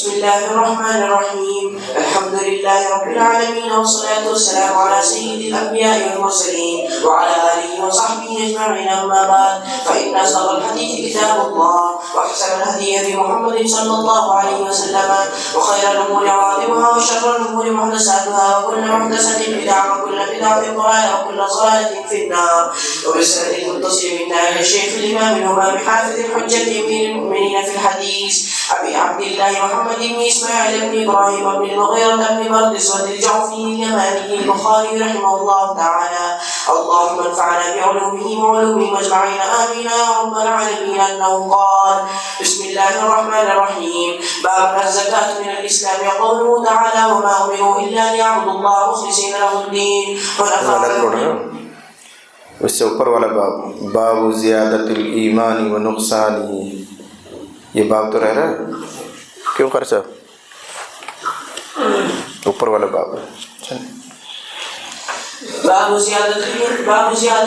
بسم الله الرحمن الرحيم. الحمد لله رب العالمين، والصلاة والسلام على سيد الأنبياء والمرسلين وعلى آله وصحبه أجمعين. أما بعد، فإن أصدق الحديث كتاب الله، وأحسن الهدي هدي محمد صلى الله عليه وسلم، وخير الأمور عواقبها، وشر الأمور محدثاتها، وكل محدثة بدعة، وكل بدعة ضلالة، وكل ضلالة في النار. وبالسند المتصل منا إلى الشيخ الإمام الإمام حافظ الحجة أمير المؤمنين في الحديث أبي عبد الله محمد بن إسماعيل بن إبراهيم بن المغيرة بن بردسوة الجعفي اليماني البخاري رحمه الله تعالى. اللهم انفعنا بعلومه وعلومهم أجمعين آمين يا رب العالمين. أنه قال: بسم الله الرحمن الرحيم. باب الزكاة من الإسلام. قوله تعالى: وما أمروا إلا ليعبدوا الله مخلصين له الدين حنفاء. اس سے اوپر والا باب، باب زیادت الایمان و نقصانی، یہ باب تو رہ رہا ہے کیوں کر صاحب؟ اوپر والا باب ہے. باب زيادة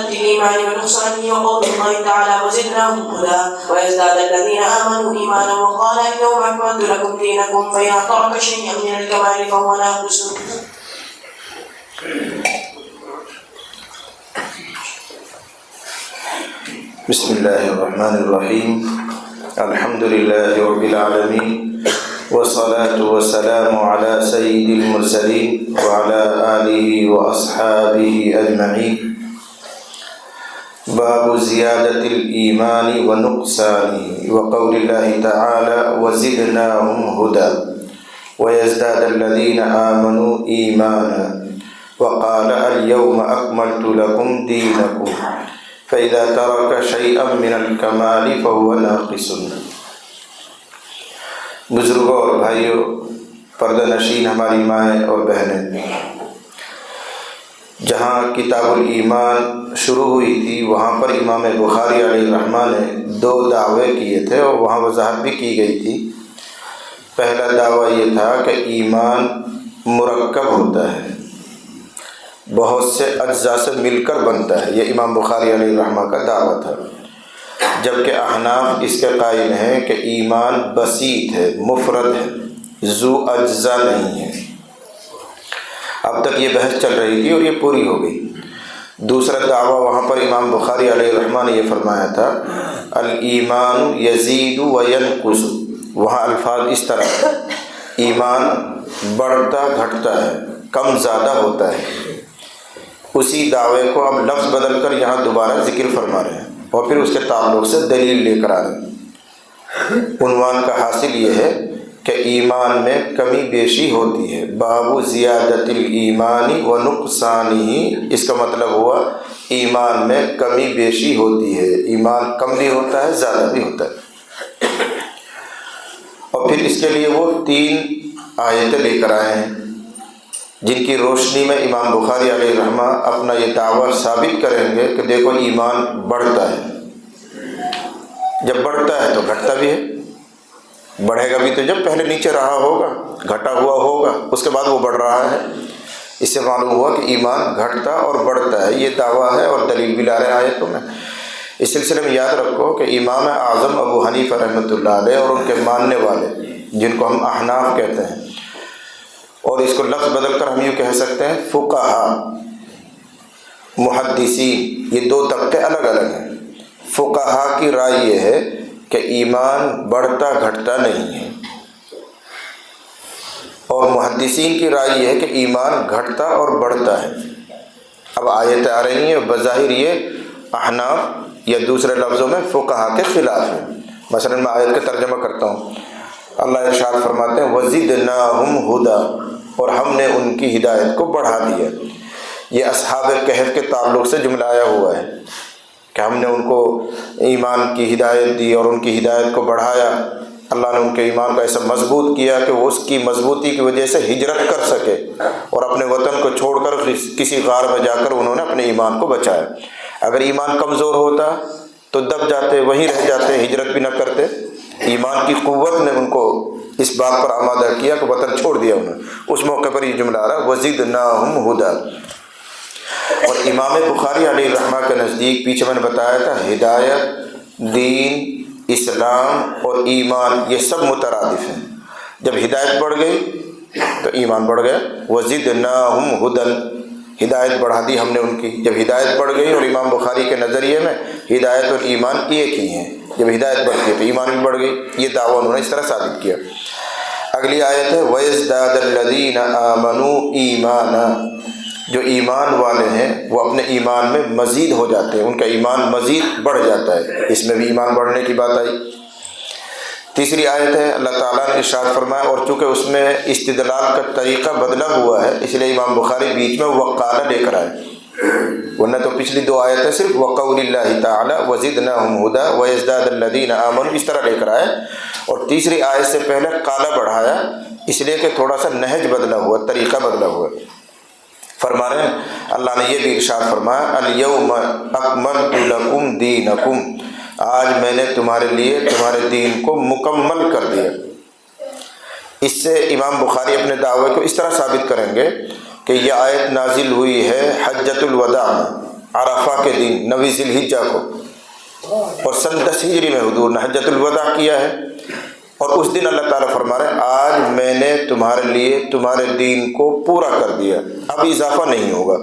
الإيمان ونقصانه. وقول الله تعالى: وزدناهم هدى ويزداد الذين آمنوا إيمانا وقال اليوم أكملت لكم دينكم. فإن ترك شيئا من الكمال فهو ناقص. بسم اللہ الرحمن الرحیم. الحمد للہ رب العالمین، والصلاة والسلام على سید المرسلین وعلى آلہ واصحابہ اجمعین. باب زیادت الایمان ونقصانہ. وقول اللہ تعالی: وزدناہم ہدی ویزداد الذین آمنوا ایمانا وقال اليوم اکملت لکم دینکم فإذا ترك شيئا من الكمال فهو ناقص. بزرگوں اور بھائیوں، پردہ نشین ہماری مائیں اور بہنیں، جہاں کتاب الایمان شروع ہوئی تھی وہاں پر امام بخاری علیہ الرحمہ نے 2 دعوے کیے تھے اور وہاں وضاحت بھی کی گئی تھی. پہلا دعویٰ یہ تھا کہ ایمان مرکب ہوتا ہے، بہت سے اجزاء سے مل کر بنتا ہے. یہ امام بخاری علیہ الرحمہ کا دعویٰ تھا. جبکہ احناف اس کے قائل ہیں کہ ایمان بسیط ہے، مفرد ہے، ذو اجزاء نہیں ہے. اب تک یہ بحث چل رہی تھی اور یہ پوری ہو گئی. دوسرا دعویٰ وہاں پر امام بخاری علیہ الرحمہ نے یہ فرمایا تھا: الایمان یزید و ینقص. وہاں الفاظ اس طرح: ایمان بڑھتا گھٹتا ہے، کم زیادہ ہوتا ہے. اسی دعوے کو اب لفظ بدل کر یہاں دوبارہ ذکر فرما رہے ہیں اور پھر اس کے تعلق سے دلیل لے کر آ رہے ہیں. عنوان کا حاصل یہ ہے کہ ایمان میں کمی بیشی ہوتی ہے. باب زیادت الایمان و نقصانہ. اس کا مطلب ہوا ایمان میں کمی بیشی ہوتی ہے، ایمان کم بھی ہوتا ہے، زیادہ بھی ہوتا ہے. اور پھر اس کے لیے وہ 3 آیتیں لے کر آئے ہیں جن کی روشنی میں امام بخاری علیہ الرحمہ اپنا یہ دعویٰ ثابت کریں گے کہ دیکھو ایمان بڑھتا ہے. جب بڑھتا ہے تو گھٹتا بھی ہے. بڑھے گا بھی تو جب پہلے نیچے رہا ہوگا، گھٹا ہوا ہوگا، اس کے بعد وہ بڑھ رہا ہے. اس سے معلوم ہوا کہ ایمان گھٹتا اور بڑھتا ہے. یہ دعویٰ ہے اور دلیل بھی لا رہے ہیں آیتوں میں. اس سلسلے میں یاد رکھو کہ امام اعظم ابو حنیفہ رحمۃ اللہ علیہ اور ان کے ماننے والے جن کو ہم احناف کہتے ہیں، اور اس کو لفظ بدل کر ہم یوں کہہ سکتے ہیں فقہا، محدثین، یہ 2 طبقے الگ الگ ہیں. فقہا کی رائے یہ ہے کہ ایمان بڑھتا گھٹتا نہیں ہے، اور محدثین کی رائے یہ ہے کہ ایمان گھٹتا اور بڑھتا ہے. اب آیتیں آ رہی ہیں، بظاہر یہ احناف یا دوسرے لفظوں میں فقہا کے خلاف ہے. مثلا میں آیت کا ترجمہ کرتا ہوں. اللہ ارشاد فرماتے ہیں: وزدناہم ہدی، اور ہم نے ان کی ہدایت کو بڑھا دیا. یہ اصحاب کہف کے تعلق سے جملہ آیا ہوا ہے کہ ہم نے ان کو ایمان کی ہدایت دی اور ان کی ہدایت کو بڑھایا. اللہ نے ان کے ایمان کو ایسا مضبوط کیا کہ وہ اس کی مضبوطی کی وجہ سے ہجرت کر سکے اور اپنے وطن کو چھوڑ کر کسی غار میں جا کر انہوں نے اپنے ایمان کو بچایا. اگر ایمان کمزور ہوتا تو دب جاتے، وہیں رہ جاتے، ہجرت بھی نہ کرتے. ایمان کی قوت نے ان کو اس بات پر آمادہ کیا کہ وطن چھوڑ دیا انہوں نے. اس موقع پر یہ جملہ آ رہا: وزدناہم ہدی. اور امام بخاری علیہ الرحمہ کے نزدیک پیچھے میں نے بتایا تھا ہدایت، دین، اسلام اور ایمان یہ سب مترادف ہیں. جب ہدایت بڑھ گئی تو ایمان بڑھ گیا. وزدناہم ھدی، ہدایت بڑھا دی ہم نے ان کی. جب ہدایت بڑھ گئی، اور امام بخاری کے نظریے میں ہدایت اور ایمان ایک ہی ہیں، جب ہدایت بڑھ گئی تو ایمان بھی بڑھ گئی. یہ دعویٰ انہوں نے اس طرح ثابت کیا. اگلی آیت ہے وَيَزْدَادَ الَّذِينَ آمَنُوا ایمانا، جو ایمان والے ہیں وہ اپنے ایمان میں مزید ہو جاتے ہیں، ان کا ایمان مزید بڑھ جاتا ہے. اس میں بھی ایمان بڑھنے کی بات آئی. تیسری آیت ہے اللہ تعالیٰ نے ارشاد فرمایا، اور چونکہ اس میں استدلال کا طریقہ بدلا ہوا ہے اس لیے امام بخاری بیچ میں وقال لے کر آئے، ورنہ تو پچھلی دو آیتیں صرف وقول اللہ تعالی وزدناہم ھدی ویزداد الذین آمنوا اس طرح لے کر آئے، اور تیسری آیت سے پہلے قال بڑھایا اس لیے کہ تھوڑا سا نہج بدلا ہوا، طریقہ بدلا ہوا. فرما رہے ہیں اللہ نے یہ بھی ارشاد فرمایا الیوم اکملت لکم دینکم، آج میں نے تمہارے لیے تمہارے دین کو مکمل کر دیا. اس سے امام بخاری اپنے دعوے کو اس طرح ثابت کریں گے کہ یہ آیت نازل ہوئی ہے حجۃ الوداع میں، عرفہ کے دن 9 ذی الحجہ کو، اور سن 10 ہجری میں حضور نے حجۃ الوداع کیا ہے. اور اس دن اللہ تعالیٰ فرما رہے ہیں آج میں نے تمہارے لیے تمہارے دین کو پورا کر دیا، اب اضافہ نہیں ہوگا،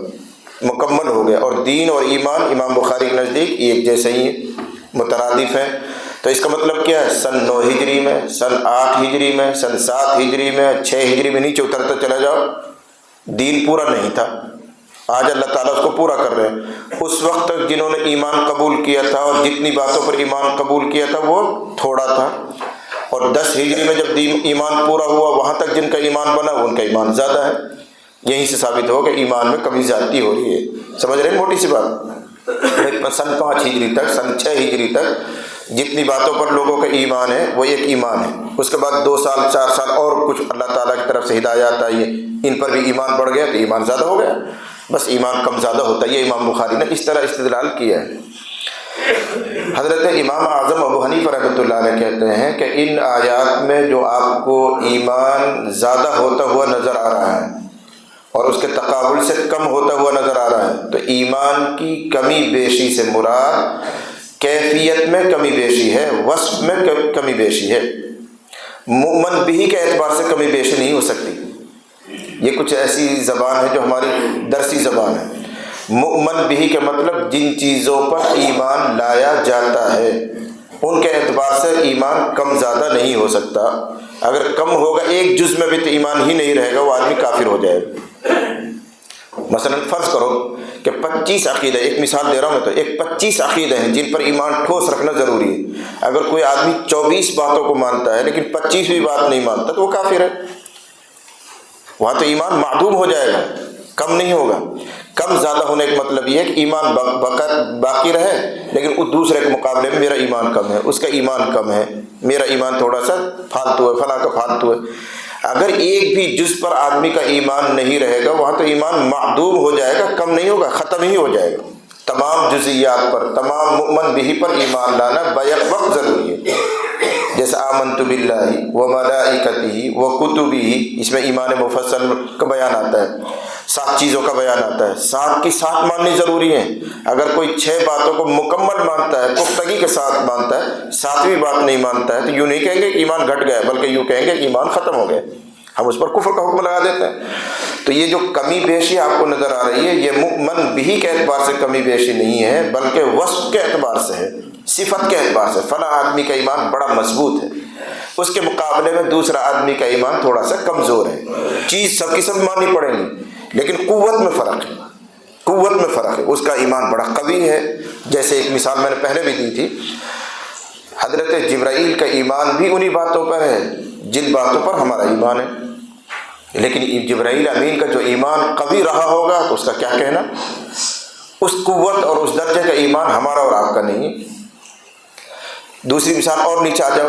مکمل ہو گیا. اور دین اور ایمان امام بخاری کے نزدیک ایک جیسے ہی ہیں، مترادف ہیں. تو اس کا مطلب کیا ہے؟ سن 9 ہجری میں، سن 8 ہجری میں، سن 7 ہجری میں، 6 ہجری میں نیچے اترتا چلا جاؤ، دین پورا نہیں تھا، آج اللہ تعالیٰ اس کو پورا کر رہے ہیں. اس وقت تک جنہوں نے ایمان قبول کیا تھا اور جتنی باتوں پر ایمان قبول کیا تھا وہ تھوڑا تھا، اور 10 ہجری میں جب ایمان پورا ہوا وہاں تک جن کا ایمان بنا وہ ان کا ایمان زیادہ ہے. یہیں سے ثابت ہو کہ ایمان میں کمی زیادتی ہو رہی ہے. سمجھ رہے ہیں موٹی سی بات؟ سن 5 ہجری تک، سن 6 ہجری تک جتنی باتوں پر لوگوں کا ایمان ہے وہ ایک ایمان ہے. اس کے بعد 2 سال 4 سال اور کچھ اللہ تعالیٰ کی طرف سے ہدایات آئی ہے، ان پر بھی ایمان بڑھ گیا تو ایمان زیادہ ہو گیا. بس ایمان کم زیادہ ہوتا ہے. یہ امام بخاری نے اس طرح استدلال کیا ہے. حضرت امام اعظم ابو حنیفہ رحمۃ اللہ علیہ کہتے ہیں کہ ان آیات میں جو آپ کو ایمان زیادہ ہوتا ہوا نظر آ رہا ہے اور اس کے تقابل سے کم ہوتا ہوا نظر آ رہا ہے، تو ایمان کی کمی بیشی سے مراد کیفیت میں کمی بیشی ہے، وصف میں کمی بیشی ہے. مؤمن بھی کے اعتبار سے کمی بیشی نہیں ہو سکتی. یہ کچھ ایسی زبان ہے جو ہماری درسی زبان ہے. مؤمن بھی کے مطلب جن چیزوں پر ایمان لایا جاتا ہے ان کے اعتبار سے ایمان کم زیادہ نہیں ہو سکتا. اگر کم ہوگا ایک جز میں بھی تو ایمان ہی نہیں رہے گا، وہ آدمی کافر ہو جائے گا. مثلا فرض کرو کہ 25 عقیدہ، ایک مثال دے رہا ہوں میں، تو ایک 25 عقیدے ہیں جن پر ایمان ٹھوس رکھنا ضروری ہے. اگر کوئی آدمی 24 باتوں کو مانتا ہے لیکن 25ویں بات نہیں مانتا تو وہ کافر ہے. وہاں تو ایمان معدوم ہو جائے گا، کم نہیں ہوگا. کم زیادہ ہونے کا مطلب یہ ہے کہ ایمان باقی رہے لیکن اس دوسرے کے مقابلے میں میرا ایمان کم ہے، اس کا ایمان کم ہے، میرا ایمان تھوڑا سا فالتو ہے، فلاں کا فالتو ہے. اگر ایک بھی جز پر آدمی کا ایمان نہیں رہے گا وہاں تو ایمان معدوم ہو جائے گا، کم نہیں ہوگا، ختم ہی ہو جائے گا. تمام جزیات پر، تمام مؤمن بھی پر ایمان لانا بیک وقت ضروری ہے. جیسے آمنت باللہ و ملائکتہ و کتبہ، اس میں ایمان مفصل کا بیان آتا ہے، 7 چیزوں کا بیان آتا ہے. 7 کی 7 ماننی ضروری ہیں. اگر کوئی 6 باتوں کو مکمل مانتا ہے، پختگی کے ساتھ مانتا ہے، 7ویں بات نہیں مانتا ہے تو یوں نہیں کہیں گے کہ ایمان گھٹ گیا، بلکہ یوں کہیں گے کہ ایمان ختم ہو گیا. ہم اس پر کفر کا حکم لگا دیتے ہیں. تو یہ جو کمی بیشی آپ کو نظر آ رہی ہے یہ مؤمن بھی کے اعتبار سے کمی بیشی نہیں ہے بلکہ وصف کے اعتبار سے ہے، صفت کے اعتبار سے. فلاں آدمی کا ایمان بڑا مضبوط ہے، اس کے مقابلے میں دوسرا آدمی کا ایمان تھوڑا سا کمزور ہے. چیز سب کی سب ماننی پڑے گی لیکن قوت میں فرق ہے، قوت میں فرق ہے. اس کا ایمان بڑا قوی ہے. جیسے ایک مثال میں نے پہلے بھی دی تھی، حضرت جبرائیل کا ایمان بھی انہی باتوں پر ہے جن باتوں پر ہمارا ایمان ہے. لیکن جبرائیل امین کا جو ایمان قوی رہا ہوگا تو اس کا کیا کہنا، اس قوت اور اس درجے کا ایمان ہمارا اور آپ کا نہیں ہے. دوسری مثال اور نیچے آ جاؤ،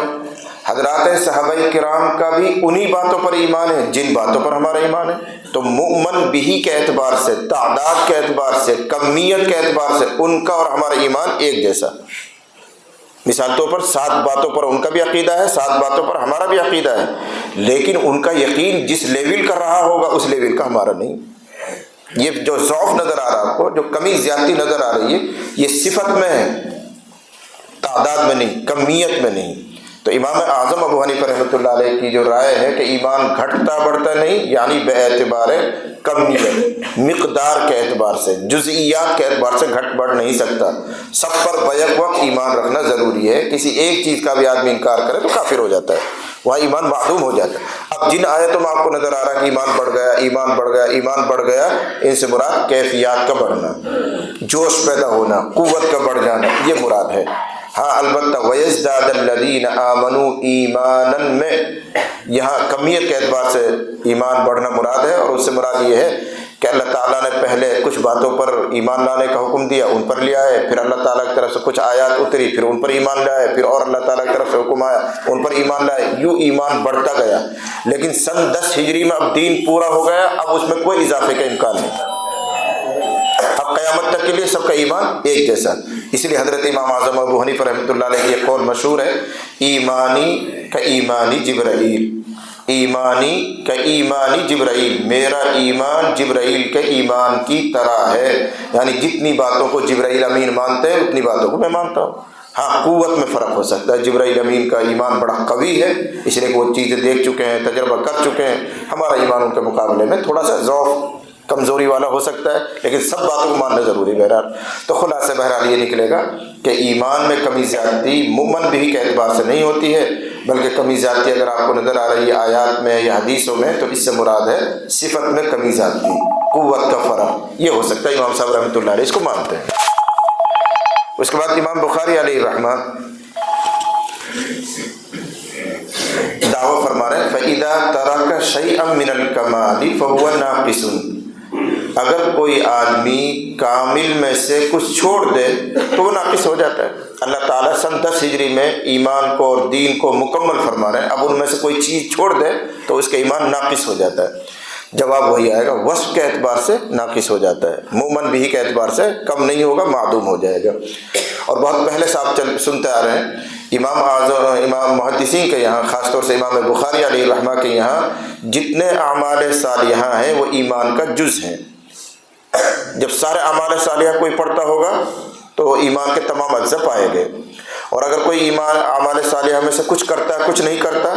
حضرات صحابہ کرام کا بھی انہی باتوں پر ایمان ہے جن باتوں پر ہمارا ایمان ہے. تو مؤمن بھی کے اعتبار سے، تعداد کے اعتبار سے، کمیت کے اعتبار سے ان کا اور ہمارا ایمان ایک جیسا. مثال طور پر 7 باتوں پر ان کا بھی عقیدہ ہے، 7 باتوں پر ہمارا بھی عقیدہ ہے، لیکن ان کا یقین جس لیول کا رہا ہوگا اس لیول کا ہمارا نہیں. یہ جو ضعف نظر آ رہا ہے آپ کو، جو کمی زیادتی نظر آ رہی ہے، یہ صفت میں ہے، تعداد میں نہیں، کمیت میں نہیں. تو امام اعظم ابو حنیفہ رحمۃ اللہ علیہ کی جو رائے ہے کہ ایمان گھٹتا بڑھتا نہیں، یعنی بے اعتبار کمیت، مقدار کے اعتبار سے، جزئیات کے اعتبار سے گھٹ بڑھ نہیں سکتا، سب پر بیک وقت ایمان رکھنا ضروری ہے۔ کسی ایک چیز کا بھی آدمی انکار کرے تو کافر ہو جاتا ہے، وہاں ایمان معدوم ہو جاتا ہے۔ اب جن آیتوں میں آپ کو نظر آ رہا ہے کہ ایمان بڑھ گیا، ایمان بڑھ گیا، ایمان بڑھ گیا، ان سے مراد کیفیات کا بڑھنا، جوش پیدا ہونا، قوت کا بڑھ جانا، یہ مراد ہے۔ ہاں البتہ وَيَزْدَادَ الَّذِينَ آمَنُوا ایمانًا میں یہاں کمیت کے اعتبار سے ایمان بڑھنا مراد ہے، اور اس سے مراد یہ ہے کہ اللہ تعالیٰ نے پہلے کچھ باتوں پر ایمان لانے کا حکم دیا، ان پر لیا ہے، پھر اللہ تعالیٰ کی طرف سے کچھ آیات اتری، پھر ان پر ایمان لائے، پھر اور اللہ تعالیٰ کی طرف سے حکم آیا، ان پر ایمان لائے، یوں ایمان بڑھتا گیا۔ لیکن سن 10 ہجری میں اب دین پورا ہو گیا، اب اس میں کوئی اضافے کا امکان نہیں، اب قیامت تک کے لیے سب کا ایمان ایک جیسا۔ اس لیے حضرت امام اعظم ابو حنیفہ رحمۃ اللہ علیہ کی ایک قول مشہور ہے، ایمانی کا ایمانی جبرائیل، ایمانی کا ایمانی جبرائیل، میرا ایمان جبرائیل کے ایمان کی طرح ہے، یعنی جتنی باتوں کو جبرائیل امین مانتے ہیں اتنی باتوں کو میں مانتا ہوں۔ ہاں قوت میں فرق ہو سکتا ہے، جبرائیل امین کا ایمان بڑا قوی ہے، اس لیے کہ وہ چیزیں دیکھ چکے ہیں، تجربہ کر چکے ہیں، ہمارا ایمان ان کے مقابلے میں تھوڑا سا ضعف کمزوری والا ہو سکتا ہے، لیکن سب باتوں کو ماننا ضروری ہے۔ بہرحال تو خلاصہ بہرحال یہ نکلے گا کہ ایمان میں کمی زیادتی مومن بھی کے اعتبار سے نہیں ہوتی ہے، بلکہ کمی زیادتی اگر آپ کو نظر آ رہی ہے آیات میں یا حدیثوں میں تو اس سے مراد ہے صفت میں کمی زیادتی، قوت کا فرق، یہ ہو سکتا ہے۔ امام صاحب رحمۃ اللہ علیہ اس کو مانتے ہیں۔ اس کے بعد امام بخاری علیہ الرحمہ دعویٰ فرما رہے ہیں فَإِذَا تَرَكَ شَيْئًا مِّنَ الْكَمَالِ فَهُوَ نَاقِصٌ، اگر کوئی آدمی کامل میں سے کچھ چھوڑ دے تو وہ ناقص ہو جاتا ہے۔ اللہ تعالیٰ سن 10 ہجری میں ایمان کو اور دین کو مکمل فرما رہے ہیں، اب ان میں سے کوئی چیز چھوڑ دے تو اس کا ایمان ناقص ہو جاتا ہے۔ جواب وہی آئے گا، وصف کے اعتبار سے ناقص ہو جاتا ہے، مومن بھی کے اعتبار سے کم نہیں ہوگا، معدوم ہو جائے گا۔ اور بہت پہلے سے آپ سنتے آ رہے ہیں امام اعظم، امام محدثین کے یہاں، خاص طور سے امام بخاری علیہ الرحمہ کے یہاں جتنے اعمال صالحہ ہیں وہ ایمان کا جز ہیں۔ جب سارے اعمال صالحہ کوئی پڑھتا ہوگا تو ایمان کے تمام اجزاء پائے گئے، اور اگر کوئی ایمان اعمال صالحہ میں سے کچھ کرتا ہے کچھ نہیں کرتا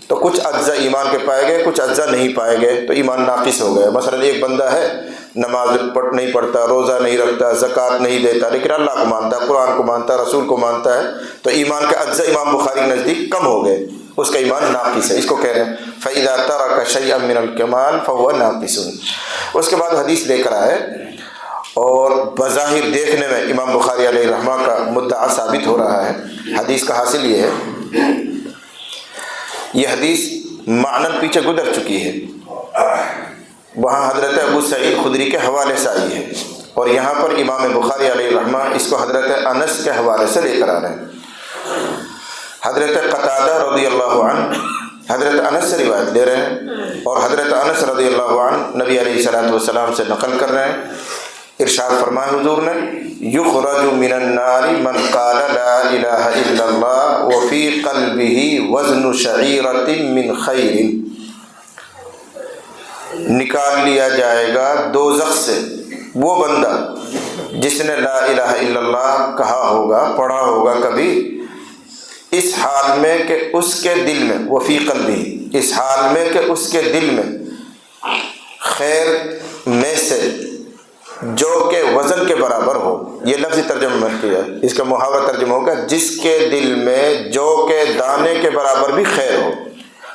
تو کچھ اجزاء ایمان کے پائے گئے، کچھ اجزاء نہیں پائے گئے، تو ایمان ناقص ہو گیا۔ مثلا ایک بندہ ہے نماز نہیں پڑھتا، روزہ نہیں رکھتا، زکوٰۃ نہیں دیتا، لیکن اللہ کو مانتا ہے، قرآن کو مانتا ہے، رسول کو مانتا ہے، تو ایمان کے اجزاء امام بخاری کے نزدیک کم ہو گئے، اس کا ایمان ناقص ہے۔ اس کو کہہ رہے ہیں فَإِذَا تَرَكَ شَيْئًا مِّنَ الْكَمَالِ فَهُوَ نَاقِصٌ۔ اس کے بعد حدیث لے کر آئے، اور بظاہر دیکھنے میں امام بخاری علیہ الرحمہ کا مدعا ثابت ہو رہا ہے۔ حدیث کا حاصل یہ ہے، یہ حدیث معنن پیچھے گزر چکی ہے، وہاں حضرت ابو سعید خدری کے حوالے سے آئی ہے، اور یہاں پر امام بخاری علیہ الرحمہ اس کو حضرت انس کے حوالے سے لے کر آ رہے ہیں۔ حضرت قتادہ رضی اللہ عنہ حضرت انس سے روایت لے رہے ہیں، اور حضرت انس رضی اللہ عنہ نبی علیہ الصلوۃ والسلام سے نقل کر رہے ہیں۔ ارشاد فرمایا حضور نے، یخرج من النار من قال لا الہ الا اللہ وفی قلبہ وزن شعیرۃ من خیر، نکال لیا جائے گا دوزخ سے وہ بندہ جس نے لا الہ الا اللہ کہا ہوگا، پڑھا ہوگا کبھی، اس حال میں کہ اس کے دل میں، وفی قلبہ، اس حال میں کہ اس کے دل میں خیر میں سے جو کہ وزن کے برابر ہو، یہ لفظی ترجمہ میں کیا، اس کا محاورہ ترجمہ ہوگا جس کے دل میں جو کہ دانے کے برابر بھی خیر ہو،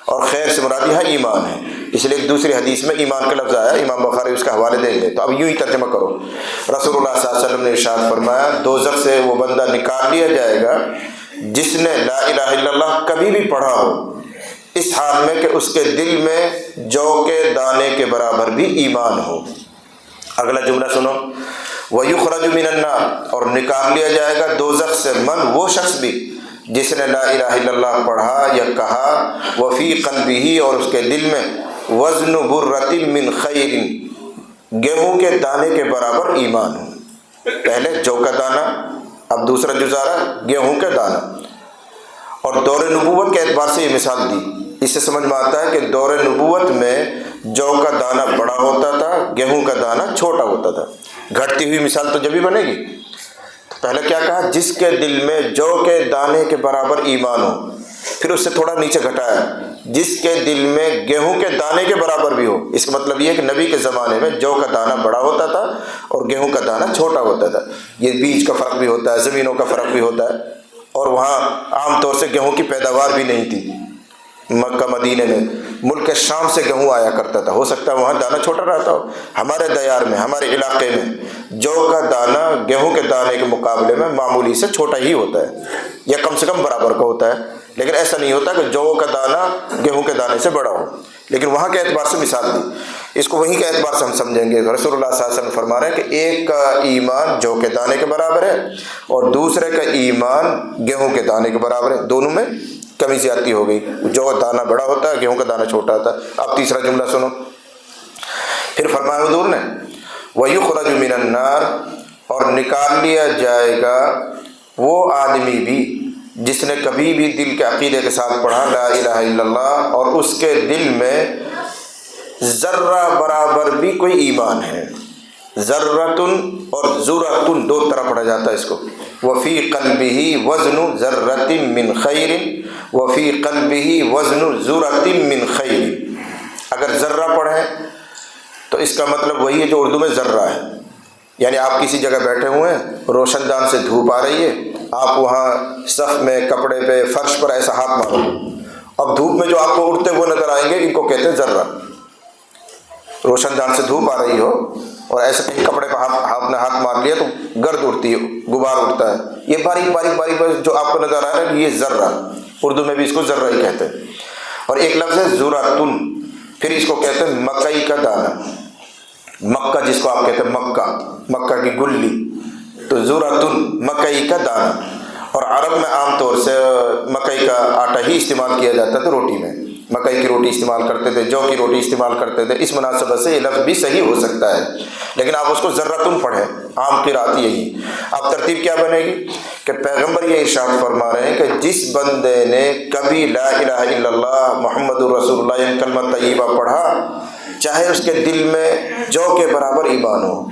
اور خیر سے مراد یہاں ایمان ہے، اس لیے ایک دوسری حدیث میں ایمان کا لفظ آیا، امام بخاری اس کا حوالے دیں گے، تو اب یوں ہی ترجمہ کرو۔ رسول اللہ صلی اللہ علیہ وسلم نے ارشاد فرمایا، دوزخ سے وہ بندہ نکال لیا جائے گا جس نے لا الہ الا اللہ کبھی بھی پڑھا ہو، اس حال میں کہ اس کے دل میں جو کہ دانے کے برابر بھی ایمان ہو۔ اگلا جملہ سنو، وَيُخْرَجُ مِنَ النَّارِ، اور نکال لیا جائے گا دوزخ سے من، وہ شخص بھی جس نے لا الہ الا اللہ پڑھا یا کہا، وفی قلبہ، اور اس کے دل میں وزن برۃ من خیر، گیہوں کے دانے کے برابر ایمان ہو۔ پہلے جو کا دانہ، اب دوسرا جزارہ گیہوں کا دانہ، اور دور نبوت کے اعتبار سے یہ مثال دی۔ اس سے سمجھ میں آتا ہے کہ دور نبوت میں جو کا دانہ بڑا ہوتا تھا، گیہوں کا دانہ چھوٹا ہوتا تھا۔ گھٹتی ہوئی مثال تو جب ہی بنے گی، پہلے کیا کہا، جس کے دل میں جو کے دانے کے برابر ایمان ہو، پھر اس سے تھوڑا نیچے گھٹایا، جس کے دل میں گیہوں کے دانے کے برابر بھی ہو۔ اس کا مطلب یہ ہے کہ نبی کے زمانے میں جو کا دانہ بڑا ہوتا تھا اور گیہوں کا دانہ چھوٹا ہوتا تھا۔ یہ بیج کا فرق بھی ہوتا ہے، زمینوں کا فرق بھی ہوتا ہے، اور وہاں عام طور سے گیہوں کی پیداوار بھی نہیں تھی۔ مکہ مدینے میں ملک شام سے گیہوں آیا کرتا تھا، ہو سکتا ہے وہاں دانہ چھوٹا رہتا ہو۔ ہمارے دیار میں، ہمارے علاقے میں جو کا دانہ گیہوں کے دانے کے مقابلے میں معمولی سے چھوٹا ہی ہوتا ہے، یا کم سے کم برابر کا ہوتا ہے، لیکن ایسا نہیں ہوتا کہ جو کا دانہ گیہوں کے دانے سے بڑا ہو۔ لیکن وہاں کے اعتبار سے مثال دی، اس کو وہیں کے اعتبار سے ہم سمجھیں گے۔ رسول اللہ صلی اللہ علیہ وسلم فرما رہے ہیں کہ ایک کا ایمان جو کے دانے کے برابر ہے اور دوسرے کا ایمان گیہوں کے دانے کے برابر ہے، دونوں میں کمی زیادتی ہو گئی، جو کا دانہ بڑا ہوتا ہے، گیہوں کا دانہ چھوٹا ہوتا ہے۔ اب تیسرا جملہ سنو، پھر فرمایا حضور نے وَيُخْرَجُ مِنَ النَّارِ، اور نکال لیا جائے گا وہ آدمی بھی جس نے کبھی بھی دل کے عقیدے کے ساتھ پڑھا لا الہ الا اللہ، اور اس کے دل میں ذرہ برابر بھی کوئی ایمان ہے۔ ذرۃن اور ذرۃن دو طرح پڑھا جاتا ہے اس کو۔ وفی قلبہ وزن ذرۃ من خیر وفی قلبہ وزن ذرۃ من خیر۔ اگر ذرہ پڑھیں تو اس کا مطلب وہی ہے جو اردو میں ذرہ ہے، یعنی آپ کسی جگہ بیٹھے ہوئے ہیں، روشن دان سے دھوپ آ رہی ہے، آپ وہاں صف میں، کپڑے پہ، فرش پر ایسا ہاتھ مارو، اب دھوپ میں جو آپ کو اڑتے ہوئے نظر آئیں گے ان کو کہتے ہیں ذرہ۔ روشن دان سے دھوپ آ رہی ہو اور ایسے کہیں کپڑے پہ آپ نے ہاتھ مار لیا تو گرد اڑتی ہے، غبار اڑتا ہے، یہ باریک باریک باریک جو آپ کو نظر آ رہا ہے یہ ذرہ، اردو میں بھی اس کو ذرہ ہی کہتے ہیں۔ اور ایک لفظ ہے ذرۃن، پھر اس کو کہتے ہیں مکئی کا دانہ، مکہ جس کو آپ کہتے ہیں مکہ، مکہ کی گلی، تو ذرۃن مکئی کا دانہ۔ اور عرب میں عام طور سے مکئی کا آٹا ہی استعمال کیا جاتا تھا روٹی میں، مکئی کی روٹی استعمال کرتے تھے، جو کی روٹی استعمال کرتے تھے، اس مناسبت سے یہ لفظ بھی صحیح ہو سکتا ہے، لیکن آپ اس کو ذرۃن پڑھیں، عام قرأت یہی۔ اب ترتیب کیا بنے گی کہ پیغمبر یہ ارشاد فرما رہے ہیں کہ جس بندے نے کبھی لا الہ الا اللہ محمد الرسول اللہ یعنی کلمہ طیبہ پڑھا، چاہے اس کے دل میں جو کے برابر ایمان ہو،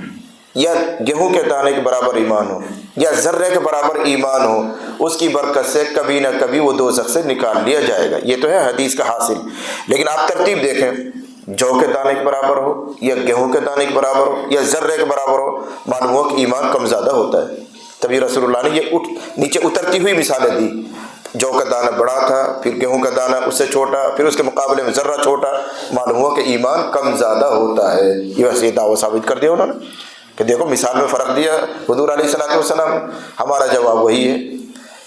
یا گیہوں کے دانے کے برابر ایمان ہو، یا ذرے کے برابر ایمان ہو، اس کی برکت سے کبھی نہ کبھی وہ دوزخ سے نکال لیا جائے گا۔ یہ تو ہے حدیث کا حاصل، لیکن آپ ترتیب دیکھیں، جو کے دانے کے برابر ہو، یا گیہوں کے دانے کے برابر ہو، یا ذرے کے برابر ہو، معلوم ہو کہ ایمان کم زیادہ ہوتا ہے۔ تبھی رسول اللہ نے یہ نیچے اترتی ہوئی مثالیں دی، جو کا دانہ بڑا تھا، پھر گیہوں کا دانہ اس سے چھوٹا، پھر اس کے مقابلے میں ذرہ چھوٹا، معلوم ہوا کہ ایمان کم زیادہ ہوتا ہے۔ یہ ویسے یہ دعویٰ ثابت کر دیا انہوں نے کہ دیکھو مثال میں فرق دیا حضور علیہ الصلوۃ والسلام۔ ہمارا جواب وہی ہے،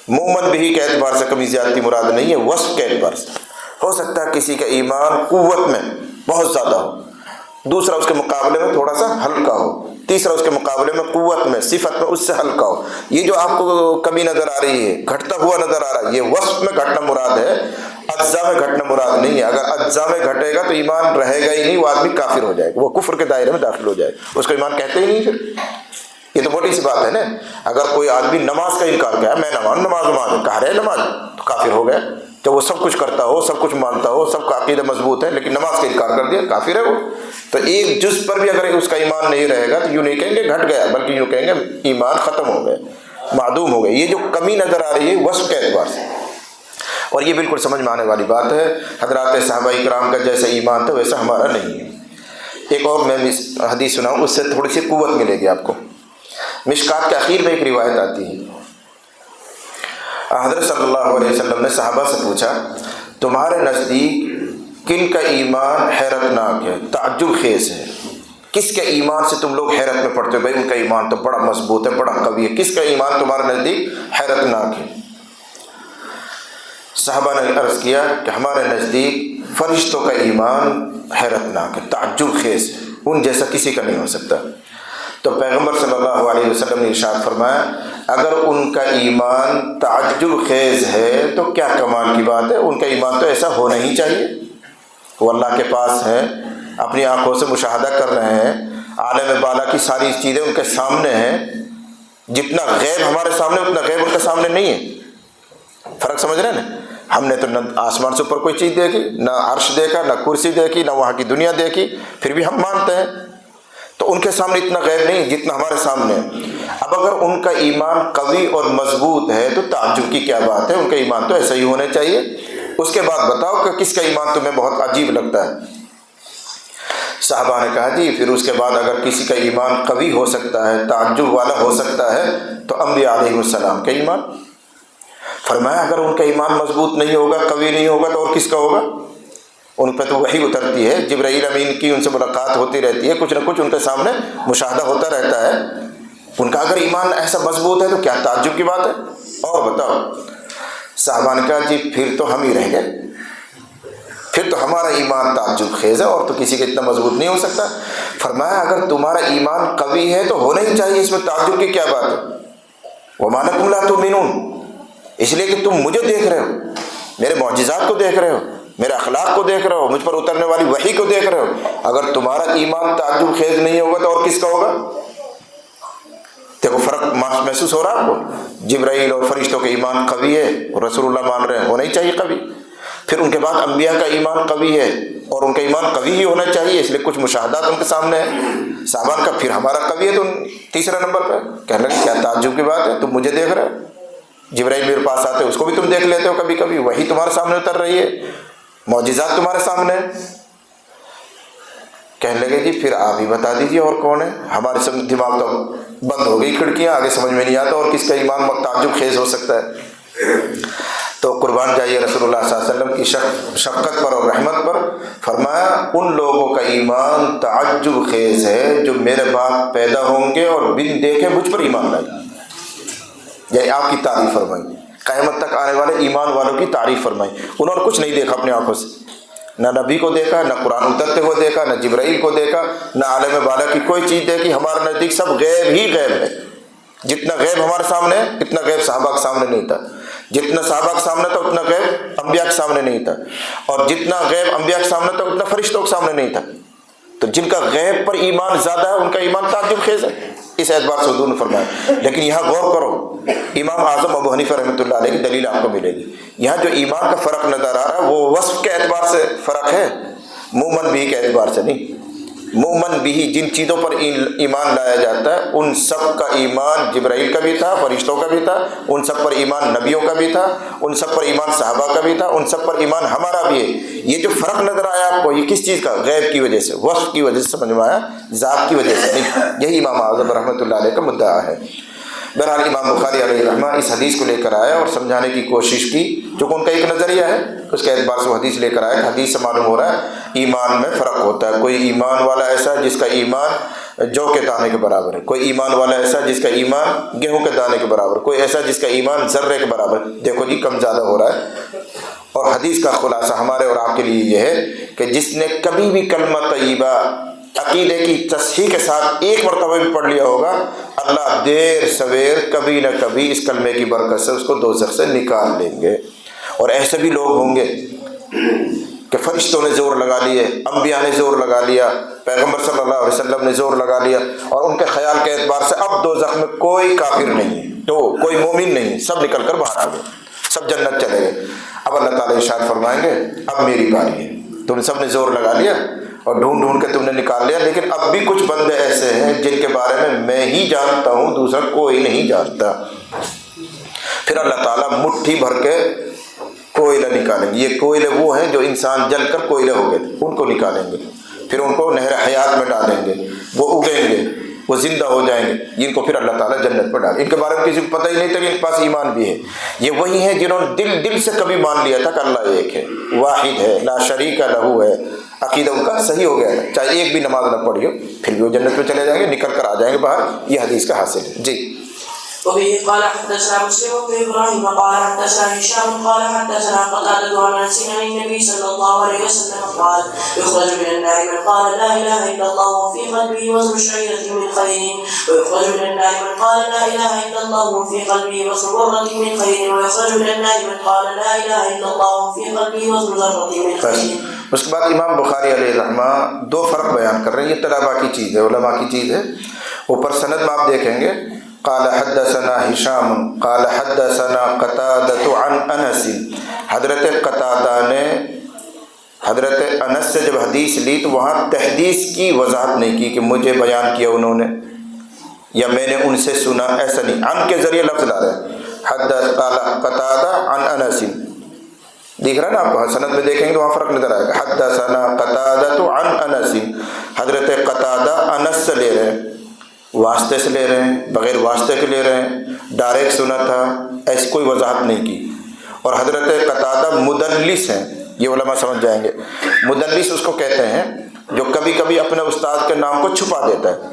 مومن بھی کے اعتبار سے کمی زیادتی مراد نہیں ہے، وصف کے اعتبار سے۔ ہو سکتا ہے کسی کا ایمان قوت میں بہت زیادہ ہو، دوسرا اس کے مقابلے میں تھوڑا سا ہلکا ہو، تیسرا اس کے مقابلے میں قوت میں، صفت میں اس سے ہلکا ہو۔ یہ جو آپ کو کمی نظر آ رہی ہے، گھٹتا ہوا نظر آ رہا ہے، یہ وصف میں گھٹنا مراد ہے، اجزاء میں گھٹنا مراد نہیں ہے۔ اگر اجزاء میں گھٹے گا تو ایمان رہے گا ہی نہیں، وہ آدمی کافر ہو جائے گا، وہ کفر کے دائرے میں داخل ہو جائے گا، اس کو ایمان کہتے ہی نہیں۔ پھر یہ تو موٹی سی بات ہے نا، اگر کوئی آدمی نماز کا انکار کیا، میں نماز کہہ رہے نماز، تو کافر ہو گیا۔ جب وہ سب کچھ کرتا ہو، سب کچھ مانتا ہو، سب کا عقیدہ مضبوط ہے، لیکن نماز کا انکار کر دیا، کافر ہے وہ۔ تو ایک جز پر بھی اگر اس کا ایمان نہیں رہے گا تو یوں نہیں کہیں گے گھٹ گیا، بلکہ یوں کہیں گے ایمان ختم ہو گیا، معدوم ہو گیا۔ یہ جو کمی نظر آ رہی ہے وصف کے اعتبار سے، اور یہ بالکل سمجھ میں آنے والی بات ہے۔ حضرات صحابہ کرام کا جیسا ایمان تھا ویسا ہمارا نہیں ہے۔ ایک اور میں حدیث سناؤں، اس سے تھوڑی سی قوت ملے گی آپ کو۔ مشکات کے اخیر میں ایک روایت آتی ہے، حضرت صلی اللہ علیہ وسلم نے صحابہ سے پوچھا تمہارے نزدیک کن کا ایمان حیرت ناک ہے، تعجب خیز ہے، کس کے ایمان سے تم لوگ حیرت میں پڑتے ہو، بھائی ان کا ایمان تو بڑا مضبوط ہے، بڑا قوی ہے، کس کا ایمان تمہارے نزدیک حیرت ناک ہے؟ صحابہ نے عرض کیا کہ ہمارے نزدیک فرشتوں کا ایمان حیرت ناک ہے، تعجب خیز ہے، ان جیسا کسی کا نہیں ہو سکتا۔ تو پیغمبر صلی اللہ علیہ وسلم نے ارشاد فرمایا اگر ان کا ایمان تعجب خیز ہے تو کیا کمال کی بات ہے، ان کا ایمان تو ایسا ہونا ہی چاہیے۔ وہ اللہ کے پاس ہیں، اپنی آنکھوں سے مشاہدہ کر رہے ہیں، عالم بالا کی ساری چیزیں ان کے سامنے ہیں، جتنا غیب ہمارے سامنے اتنا غیب ان کے سامنے نہیں ہے۔ فرق سمجھ رہے ہیں نا؟ ہم نے تو نہ آسمان سے اوپر کوئی چیز دیکھی، نہ عرش دیکھا، نہ کرسی دیکھی، نہ وہاں کی دنیا دیکھی، پھر بھی ہم مانتے ہیں۔ تو ان کے سامنے اتنا غیب نہیں جتنا ہمارے سامنے ہے۔ اب اگر ان کا ایمان قوی اور مضبوط ہے تو تعجب کی کیا بات ہے، ان کا ایمان تو ایسا ہی ہونا چاہیے۔ اس کے بعد بتاؤ کہ کس کا ایمان تمہیں بہت عجیب لگتا ہے۔ صحابہ نے کہا جی پھر اس کے بعد اگر کسی کا ایمان قوی ہو سکتا ہے، تعجب والا ہو سکتا ہے، تو انبیاء علیہ السلام کا ایمان۔ فرمایا اگر ان کا ایمان مضبوط نہیں ہوگا، قوی نہیں ہوگا، تو اور کس کا ہوگا؟ ان پہ تو وحی اترتی ہے، جبرائیل امین کی ان سے ملاقات ہوتی رہتی ہے، کچھ نہ کچھ ان کے سامنے مشاہدہ ہوتا رہتا ہے۔ ان کا اگر ایمان ایسا مضبوط ہے تو کیا تعجب کی بات ہے؟ اور بتاؤ۔ صحابہ نے کہا جی پھر تو ہم ہی رہیں گے، پھر تو ہمارا ایمان تعجب خیز ہے، اور تو کسی کا اتنا مضبوط نہیں ہو سکتا۔ فرمایا اگر تمہارا ایمان قوی ہے تو ہونا ہی چاہیے، اس میں تعجب کی کیا بات ہے؟ وَمَا لَكُمْ لَا تُؤْمِنُونَ، اس لیے کہ تم مجھے دیکھ رہے ہو، میرے معجزات کو دیکھ رہے ہو، میرے اخلاق کو دیکھ رہے ہو، مجھ پر اترنے والی وحی کو دیکھ رہے ہو۔ اگر تمہارا ایمان تعجب خیز نہیں ہوگا تو اور کس کا ہوگا؟ دیکھو فرق محسوس ہو رہا ہے آپ کو؟ جبرائیل اور فرشتوں کے ایمان قوی ہے اور رسول اللہ مان رہے ہیں، ہونا ہی چاہیے قوی۔ پھر ان کے بعد انبیاء کا ایمان قوی ہے اور ان کا ایمان قوی ہی ہونا چاہیے، اس لیے کچھ مشاہدات ان کے سامنے ہیں۔ صحابہ کا پھر ہمارا قوی ہے تو تیسرے نمبر پہ کہنے لگے کیا تعجب کی بات ہے، تم مجھے دیکھ رہے ہو، جبرائیل میرے پاس آتے اس کو بھی تم دیکھ لیتے ہو کبھی کبھی، وہی تمہارے سامنے اتر رہی ہے، معجزات تمہارے سامنے۔ کہنے لگے جی پھر آپ ہی بتا دیجیے اور کون ہے، ہمارے سب دماغ تو بند ہو گئی کھڑکیاں، آگے سمجھ میں نہیں آتا اور کس کا ایمان تعجب خیز ہو سکتا ہے۔ تو قربان جائیے رسول اللہ صلی اللہ علیہ وسلم کی شفقت پر اور رحمت پر۔ فرمایا ان لوگوں کا ایمان تعجب خیز ہے جو میرے بعد پیدا ہوں گے اور بن دیکھے مجھ پر ایمان لائیں، یعنی آپ کی تعریف فرمائی، قیامت تک آنے والے ایمان والوں کی تعریف فرمائی۔ انہوں نے کچھ نہیں دیکھا اپنے آنکھوں سے، نہ نبی کو دیکھا، نہ قرآن اترتے ہوئے دیکھا، نہ جبرائیل کو دیکھا، نہ عالم بالا کی کوئی چیز دیکھی۔ ہمارے نزدیک سب غیب ہی غیب ہے، جتنا غیب ہمارے سامنے ہے اتنا غیب صحابہ کے سامنے نہیں تھا، جتنا صحابہ کے سامنے تھا اتنا غیب انبیاء کے سامنے نہیں تھا، اور جتنا غیب انبیاء کے سامنے تھا اتنا فرشتوں کے سامنے نہیں تھا۔ تو جن کا غیب پر ایمان زیادہ ہے ان کا ایمان تعجب خیز ہے، اس اعتبار سے حضور نے فرمایا۔ لیکن یہاں غور کرو، امام اعظم ابو حنیفہ رحمۃ اللہ علیہ کی دلیل آپ کو ملے گی۔ یہاں جو ایمان کا فرق نظر آ رہا ہے وہ وصف کے اعتبار سے فرق ہے، مومن بھی کے اعتبار سے نہیں۔ مومن بھی جن چیزوں پر ایمان لایا جاتا ہے ان سب کا ایمان جبرائیل کا بھی تھا، فرشتوں کا بھی تھا، ان سب پر ایمان نبیوں کا بھی تھا، ان سب پر ایمان صحابہ کا بھی تھا، ان سب پر ایمان ہمارا بھی ہے۔ یہ جو فرق نظر آیا آپ کو یہ کس چیز کا؟ غیب کی وجہ سے، وصف کی وجہ سے سمجھ میں آیا، ذات کی وجہ سے نہیں۔ یہی امام اعظم رحمۃ اللہ علیہ کا مدعا ہے۔ بہرحال امام بخاری علیہ رحمہ اس حدیث کو لے کر آیا اور سمجھانے کی کوشش کی، جو کہ ان کا ایک نظریہ ہے، اس کے اعتبار سے وہ حدیث لے کر آیا۔ حدیث سے معلوم ہو رہا ہے ایمان میں فرق ہوتا ہے، کوئی ایمان والا ایسا جس کا ایمان جو کے دانے کے برابر ہے، کوئی ایمان والا ایسا جس کا ایمان گیہوں کے دانے کے برابر، کوئی ایسا جس کا ایمان ذرے کے برابر۔ دیکھو جی کم زیادہ ہو رہا ہے۔ اور حدیث کا خلاصہ ہمارے اور آپ کے لیے یہ ہے کہ جس نے کبھی بھی کلمہ طیبہ عقیدے کی تصحیح کے ساتھ ایک مرتبہ بھی پڑھ لیا ہوگا، اللہ دیر سویر کبھی نہ کبھی اس کلمے کی برکت سے اس کو دوزخ سے نکال لیں گے۔ اور ایسے بھی لوگ ہوں گے کہ فرشتوں نے زور لگا لیے، انبیاء نے زور لگا لیا، پیغمبر صلی اللہ علیہ وسلم نے زور لگا لیا، اور ان کے خیال کے اعتبار سے اب دوزخ میں کوئی کافر نہیں ہے، تو کوئی مومن نہیں ہے، سب نکل کر باہر آ گئے، سب جنت چلے گئے۔ اب اللہ تعالیٰ ارشاد فرمائیں گے اب میری باری ہے، تم نے سب نے زور لگا لیا اور ڈھونڈ ڈھونڈ کے تم نے نکال لیا، لیکن اب بھی کچھ بندے ایسے ہیں جن کے بارے میں ہی جانتا ہوں، دوسرا کوئی نہیں جانتا۔ پھر اللہ تعالیٰ مٹھی بھر کے کوئلہ نکالیں گے۔ یہ کوئلے وہ ہیں جو انسان جل کر کوئلے ہو گئے تھے، ان کو نکالیں گے، پھر ان کو نہر حیات میں ڈالیں گے، وہ اگیں گے، وہ زندہ ہو جائیں گے، جن کو پھر اللہ تعالیٰ جنت پر ڈالے۔ ان کے بارے میں کسی کو پتہ ہی نہیں تھا کہ ان کے پاس ایمان بھی ہے۔ یہ وہی ہیں جنہوں نے دل سے کبھی مان لیا تھا کہ اللہ ایک ہے، واحد ہے، لا شریک لہ ہے، عقیدہ ان کا صحیح ہو گیا ہے، چاہے ایک بھی نماز نہ پڑھی ہو پھر بھی وہ جنت میں چلے جائیں گے، نکل کر آ جائیں گے باہر۔ یہ حدیث کا حاصل ہے جی۔ وبه قال حدثنا مسلم بن ابراهيم قال حدثنا هشام قال حدثنا قتادة عن انس عن النبي صلى الله عليه وسلم قال يخرج من النار من قال لا اله الا الله وفي قلبه وزن شعيرة من خير، ويخرج من النار من قال لا اله الا الله وفي قلبه وزن برة من خير، ويخرج من النار من قال لا اله الا الله وفي قلبه وزن ذرة من خير۔ اس کے بعد امام بخاری علیہ رحمہ دو فرق بیان کر رہے ہیں، یہ طلباء کی چیز ہے، علماء کی چیز ہے۔ اوپر سند میں آپ دیکھیں گے قال حدثنا ہشام قال حدثنا قتادة عن انس، حضرت قتادہ نے حضرت انس سے جب حدیث لی تو وہاں تحدیث کی وضاحت نہیں کی کہ مجھے بیان کیا انہوں نے یا میں نے ان سے سنا، ایسا نہیں، عن کے ذریعے لفظ لا رہے، حدث قال قتادہ عن انس، دیکھ رہا ہے نا آپ سند میں دیکھیں گے تو وہاں فرق نظر آئے گا. حدثنا قتادہ عن انس، حضرت قتادہ انس سے لے رہے ہیں، واسطے سے لے رہے ہیں، بغیر واسطے کے لے رہے ہیں، ڈائریکٹ سنا تھا، ایسی کوئی وضاحت نہیں کی. اور حضرت قتادہ مدلس ہیں، یہ علماء سمجھ جائیں گے. مدلس اس کو کہتے ہیں جو کبھی کبھی اپنے استاد کے نام کو چھپا دیتا ہے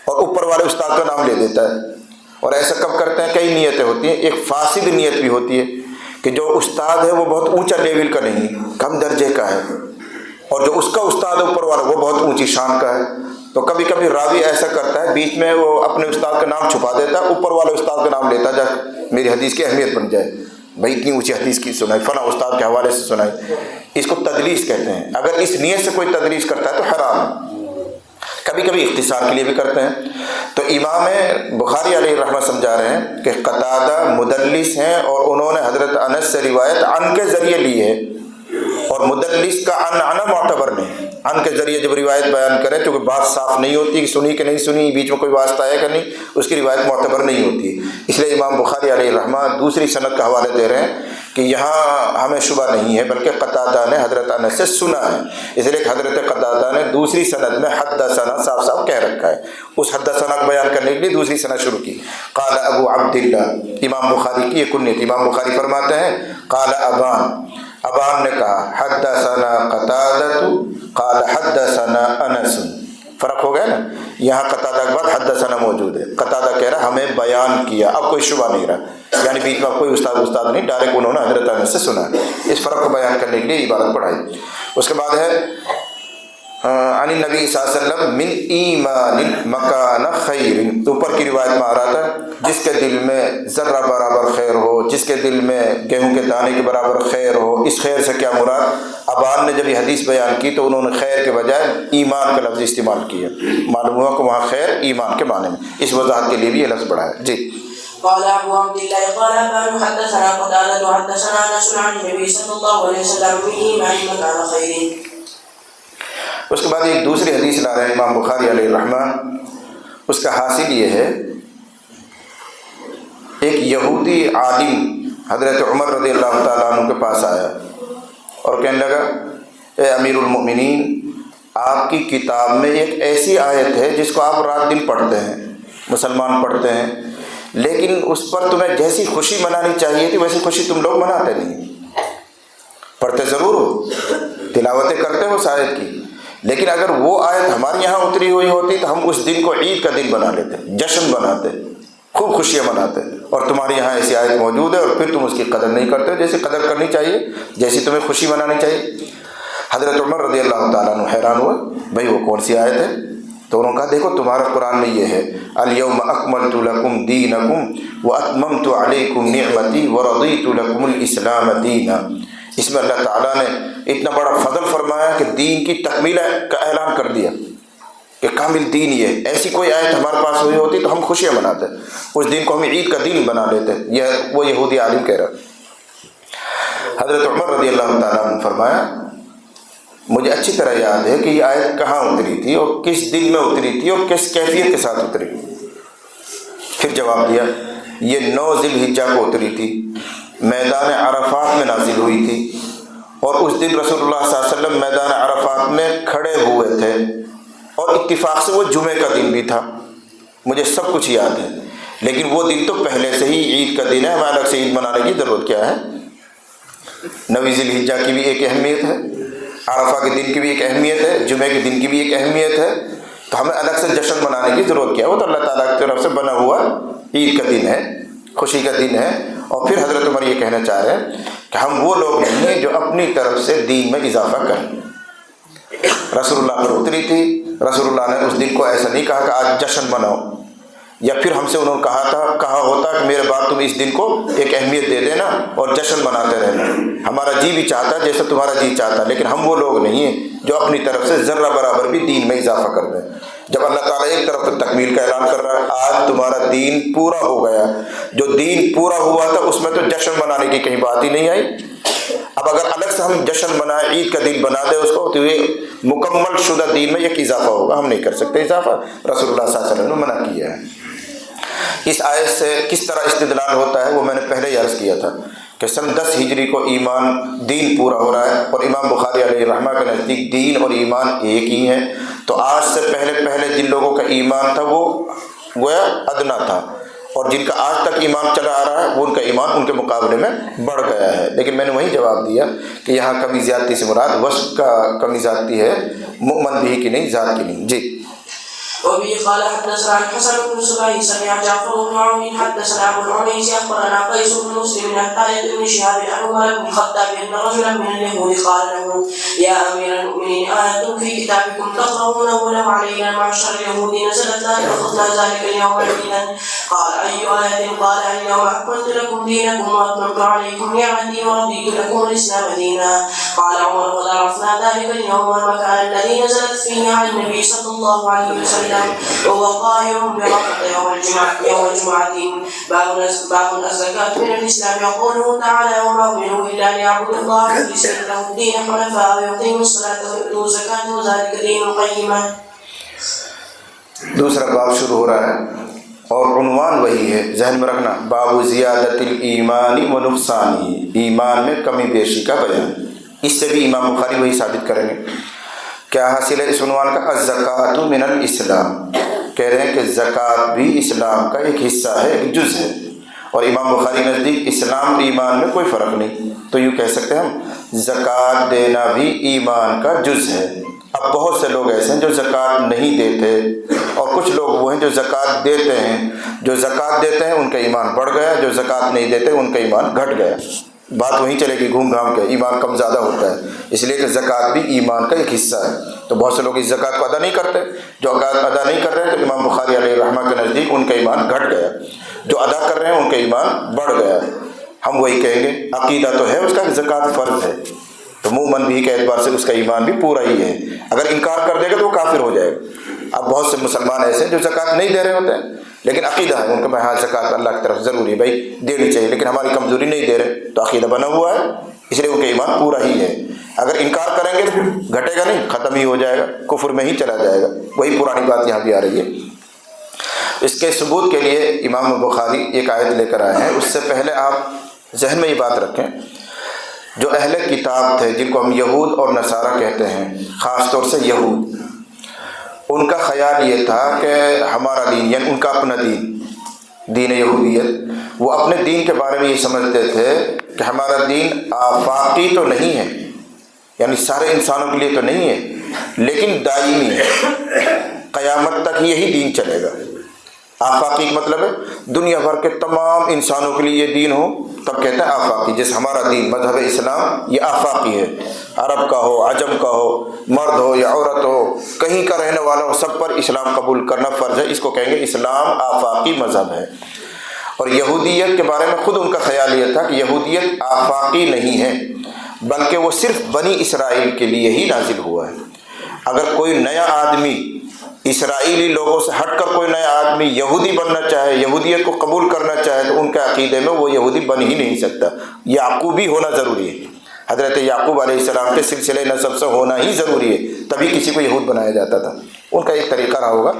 اور اوپر والے استاد کا نام لے دیتا ہے. اور ایسا کب کرتے ہیں؟ کئی نیتیں ہوتی ہیں. ایک فاسد نیت بھی ہوتی ہے کہ جو استاد ہے وہ بہت اونچا لیول کا نہیں، کم درجے کا ہے، اور جو اس کا استاد ہے اوپر والا وہ بہت اونچی شان کا ہے. تو کبھی کبھی راوی ایسا کرتا ہے، بیچ میں وہ اپنے استاد کا نام چھپا دیتا ہے، اوپر والے استاد کا نام لیتا ہے جب میری حدیث کی اہمیت بن جائے، بھائی اتنی اونچی حدیث کی سنائی، فلاں استاد کے حوالے سے سنائی. اس کو تدلیس کہتے ہیں. اگر اس نیت سے کوئی تدلیس کرتا ہے تو حرام ہے. کبھی کبھی اختصار کے لیے بھی کرتے ہیں. تو امام بخاری علیہ رحمہ سمجھا رہے ہیں کہ قتادہ مدلس ہیں اور انہوں نے حضرت انس سے روایت عن کے ذریعے لی ہے، اور مدلس کا عن معتبر نہیں. عن کے ذریعے جب روایت بیان کرے چونکہ بات صاف نہیں ہوتی کہ سنی کہ نہیں سنی، بیچ میں کوئی واسطہ ہے کہ نہیں، اس کی روایت معتبر نہیں ہوتی. اس لیے امام بخاری علیہ رحمہ دوسری سند کا حوالے دے رہے ہیں کہ یہاں ہمیں شبہ نہیں ہے بلکہ قتادہ نے حضرت انس سے سنا ہے. اس لیے کہ حضرت قتادہ نے دوسری سند میں حدثنا صاف صاف کہہ رکھا ہے. اس حدثنا کو بیان کرنے کے لیے دوسری سند شروع کی. قال ابو عبداللہ، امام بخاری کی یہ کنیت. امام بخاری فرماتے ہیں قال ابان نے کہا حدثنا قتادہ قال حدثنا انس. فرق ہو گیا نا، یہاں قتادہ کے بعد حدثنا موجود ہے. قتادہ کہہ رہا ہمیں بیان کیا، اب کوئی شبہ نہیں رہا، یعنی بیچ میں کوئی استاد نہیں، ڈائریکٹ انہوں نے حضرت انس سے سنا. اس فرق کو بیان کرنے کے لیے عبارت پڑھائی. اس کے بعد ہے عن النبی صلی اللہ علیہ وسلم من ایمان مکان خیر. اوپر کی روایت میں آ رہا تھا جس کے دل میں ذرہ برابر خیر ہو، جس کے دل میں گیہوں کے دانے کے برابر خیر ہو. اس خیر سے کیا مراد؟ ابان نے جب یہ حدیث بیان کی تو انہوں نے خیر کے بجائے ایمان کا لفظ استعمال کیا. معلوم ہوا کہ وہاں خیر ایمان کے معنی میں. اس وضاحت کے لیے بھی یہ لفظ بڑھا ہے. جی. قال ابو عبد الله قال ابان حدثنا قتادة حدثنا انس عن النبي صلى الله عليه وسلم من ايمان مكان خير. اس کے بعد ایک دوسری حدیث لا رہے ہیں امام بخاری علیہ الرحمہ. اس کا حاصل یہ ہے ایک یہودی عالم حضرت عمر رضی اللہ تعالیٰ عنہ کے پاس آیا اور کہنے لگا اے امیر المؤمنین، آپ کی کتاب میں ایک ایسی آیت ہے جس کو آپ رات دن پڑھتے ہیں، مسلمان پڑھتے ہیں، لیکن اس پر تمہیں جیسی خوشی منانی چاہیے تھی ویسی خوشی تم لوگ مناتے نہیں. پڑھتے ضرور ہو، تلاوتیں کرتے ہو اس آیت کی، لیکن اگر وہ آیت ہمارے یہاں اتری ہوئی ہوتی تو ہم اس دن کو عید کا دن بنا لیتے، جشن بناتے، خوب خوشیاں مناتے. اور تمہارے یہاں ایسی آیت موجود ہے اور پھر تم اس کی قدر نہیں کرتے جیسی قدر کرنی چاہیے، جیسی تمہیں خوشی منانی چاہیے. حضرت عمر رضی اللہ تعالیٰ عنہ حیران ہوئے، بھائی وہ کون سی آیت ہے؟ تو انہوں نے کہا دیکھو تمہارا قرآن میں یہ ہے الیوم اکملت لکم دینکم واتممت علیکم نعمتی ورضیت لکم الاسلام دینا. اس میں اللہ تعالیٰ نے اتنا بڑا فضل فرمایا کہ دین کی تکمیل کا اعلان کر دیا کہ کامل دین یہ. ایسی کوئی آیت ہمارے پاس ہوئی ہوتی تو ہم خوشیاں مناتے، اس دن کو ہم عید کا دن بنا لیتے. یہ وہ یہودی عالم کہہ رہا. حضرت عمر رضی اللہ تعالیٰ عنہ فرمایا مجھے اچھی طرح یاد ہے کہ یہ آیت کہاں اتری تھی اور کس دن میں اتری تھی اور کس کیفیت کے ساتھ اتری. پھر جواب دیا یہ 9 ذی الحجہ کو اتری تھی، میدان عرفات میں نازل ہوئی تھی، اور اس دن رسول اللہ صلی اللہ علیہ وسلم میدان عرفات میں کھڑے ہوئے تھے، اور اتفاق سے وہ جمعے کا دن بھی تھا. مجھے سب کچھ یاد ہے، لیکن وہ دن تو پہلے سے ہی عید کا دن ہے، ہمیں الگ سے عید منانے کی ضرورت کیا ہے؟ 9 ذی الحجہ کی بھی ایک اہمیت ہے، عرفہ کے دن کی بھی ایک اہمیت ہے، جمعے کے دن کی بھی ایک اہمیت ہے، تو ہمیں الگ سے جشن منانے کی ضرورت کیا ہے؟ وہ تو اللہ تعالیٰ کی طرف سے بنا ہوا عید کا دن ہے، خوشی کا دن ہے. اور پھر حضرت عمر یہ کہنا چاہ رہے ہیں کہ ہم وہ لوگ نہیں ہیں جو اپنی طرف سے دین میں اضافہ کریں. رسول اللہ پر اتری تھی، رسول اللہ نے اس دن کو ایسا نہیں کہا کہ آج جشن مناؤ، یا پھر ہم سے انہوں نے کہا ہوتا کہ میرے بعد تم اس دن کو ایک اہمیت دے دینا اور جشن مناتے رہنا. ہمارا جی بھی چاہتا ہے جیسا تمہارا جی چاہتا ہے، لیکن ہم وہ لوگ نہیں ہیں جو اپنی طرف سے ذرہ برابر بھی دین میں اضافہ کر دیں. جب اللہ تعالیٰ ایک طرف تکمیل کا اعلان کر رہا ہے آج تمہارا دین پورا ہو گیا، جو دین پورا ہوا تھا اس میں تو جشن منانے کی کہیں بات ہی نہیں آئی. اب اگر الگ سے ہم جشن منائیں، عید کا دن بنا دیں اس کو، تو یہ مکمل شدہ دین میں ایک اضافہ ہوگا، ہم نہیں کر سکتے اضافہ. رسول اللہ صلی اللہ علیہ وسلم نے منع کیا ہے. اس آیت سے کس طرح استدلال ہوتا ہے وہ میں نے پہلے ہی عرض کیا تھا کہ سن 10 ہجری کو ایمان دین پورا ہو رہا ہے، اور امام بخاری علیہ رحمہ کے نزدیک دین اور ایمان ایک ہی ہیں۔ تو آج سے پہلے جن لوگوں کا ایمان تھا وہ گویا ادنا تھا، اور جن کا آج تک ایمان چلا آ رہا ہے وہ ان کا ایمان ان کے مقابلے میں بڑھ گیا ہے۔ لیکن میں نے وہی جواب دیا کہ یہاں کمی زیادتی سے مراد وصف کا کمی زیادتی ہے، مؤمن بھی کی نہیں، ذات کی نہیں۔ جی وبه قال حدثنا الحسن بن صبيح سمع جعفر بن عون حدثنا ابو العنيس اخبرنا قيس بن مسلم عن خالد بن شهاب عن عمر بن الخطاب ان رجلا من اليهود قال له يا امير المؤمنين آية في كتابكم تقرؤونه له علينا معشر اليهود نزلت لا تخطنا ذلك اليوم عيدا قال اي آية؟ قال اليوم اكملت لكم دينكم واتممت عليكم نعمتي ورضيت لكم الاسلام دينا قال عمر قد عرفنا ذلك اليوم والمكان الذي نزلت فيه عن النبي صلى الله عليه وسلم وهو قائم بمكة يوم الجمعة باب الزكاة من الإسلام يقوله تعالى وما أمروا إلا ليعبدوا الله مخلصين له الدين حنفاء ويقيموا الصلاة ويؤتوا الزكاة وذلك دين القيمة۔ دوسرا باب شروع ہو رہا ہے اور عنوان وہی ہے، ذہن میں رکھنا، باب زیادت الایمان و نقصانی، ایمان میں کمی بیشی کا بیان۔ اس سے بھی امام بخاری وہی ثابت کریں گے۔ کیا حاصل ہے اس عنوان کا؟ الزکوٰۃ من الاسلام، کہہ رہے ہیں کہ زکوٰۃ بھی اسلام کا ایک حصہ ہے، ایک جز ہے، اور امام بخاری نزدیک اسلام اور ایمان میں کوئی فرق نہیں۔ تو یوں کہہ سکتے ہیں ہم زکوٰۃ دینا بھی ایمان کا جز ہے۔ اب بہت سے لوگ ایسے ہیں جو زکوٰۃ نہیں دیتے، اور کچھ لوگ وہ ہیں جو زکوٰۃ دیتے ہیں۔ جو زکوٰۃ دیتے ہیں ان کا ایمان بڑھ گیا، جو زکوٰۃ نہیں دیتے ان کا ایمان گھٹ گیا۔ بات وہیں چلے گی گھوم گھام کے، ایمان کم زیادہ ہوتا ہے، اس لیے کہ زکوٰۃ بھی ایمان کا ایک حصہ ہے۔ تو بہت سے لوگ اس زکوٰۃ کو ادا نہیں کرتے، جو ادا نہیں کر رہے ہیں تو امام بخاری علیہ رحمہ کے نزدیک ان کا ایمان گھٹ گیا، جو ادا کر رہے ہیں ان کا ایمان بڑھ گیا۔ ہم وہی کہیں گے، عقیدہ تو ہے اس کا کہ زکوٰۃ فرض ہے، تو مومن بھی کے اعتبار سے اس کا ایمان بھی پورا ہی ہے۔ اگر انکار کر دے گا تو وہ کافر ہو جائے گا۔ اب بہت سے مسلمان ایسے ہیں جو زکوٰۃ نہیں دے رہے ہوتے ہیں، لیکن عقیدہ ہے ان کا، ہاں زکوٰۃ اللہ کی طرف ضروری ہے، بھائی دینی چاہیے، لیکن ہماری کمزوری نہیں دے رہے، تو عقیدہ بنا ہوا ہے، اس لیے ان کا ایمان پورا ہی ہے۔ اگر انکار کریں گے تو گھٹے گا نہیں، ختم ہی ہو جائے گا، کفر میں ہی چلا جائے گا۔ وہی پرانی بات یہاں بھی آ رہی ہے۔ اس کے ثبوت کے لیے امام بخاری ایک آیت لے کر آئے ہیں۔ اس سے پہلے آپ ذہن میں یہ بات رکھیں، جو اہل کتاب تھے جن کو ہم یہود اور نصارہ کہتے ہیں، خاص طور سے یہود، ان کا خیال یہ تھا کہ ہمارا دین، یعنی ان کا اپنا دین یہودیت، وہ اپنے دین کے بارے میں یہ سمجھتے تھے کہ ہمارا دین آفاقی تو نہیں ہے، یعنی سارے انسانوں کے لیے تو نہیں ہے، لیکن دائمی ہے، قیامت تک یہی دین چلے گا۔ آفاقی کا مطلب ہے دنیا بھر کے تمام انسانوں کے لیے یہ دین ہو، تب کہتے ہیں آفاقی۔ جیسے ہمارا دین مذہب اسلام یہ آفاقی ہے، عرب کا ہو، عجم کا ہو، مرد ہو یا عورت ہو، کہیں کا رہنے والا ہو، سب پر اسلام قبول کرنا فرض ہے۔ اس کو کہیں گے اسلام آفاقی مذہب ہے۔ اور یہودیت کے بارے میں خود ان کا خیال یہ تھا کہ یہودیت آفاقی نہیں ہے، بلکہ وہ صرف بنی اسرائیل کے لیے ہی نازل ہوا ہے۔ اگر کوئی نیا آدمی اسرائیلی لوگوں سے ہٹ کر کوئی نیا آدمی یہودی بننا چاہے، یہودیت کو قبول کرنا چاہے، تو ان کے عقیدے میں وہ یہودی بن ہی نہیں سکتا، یعقوبی ہونا ضروری ہے۔ حضرت یعقوب علیہ السلام کے سلسلے نسب سے ہونا ہی ضروری ہے، تبھی کسی کو یہود بنایا جاتا تھا۔ ان کا ایک طریقہ رہا ہوگا۔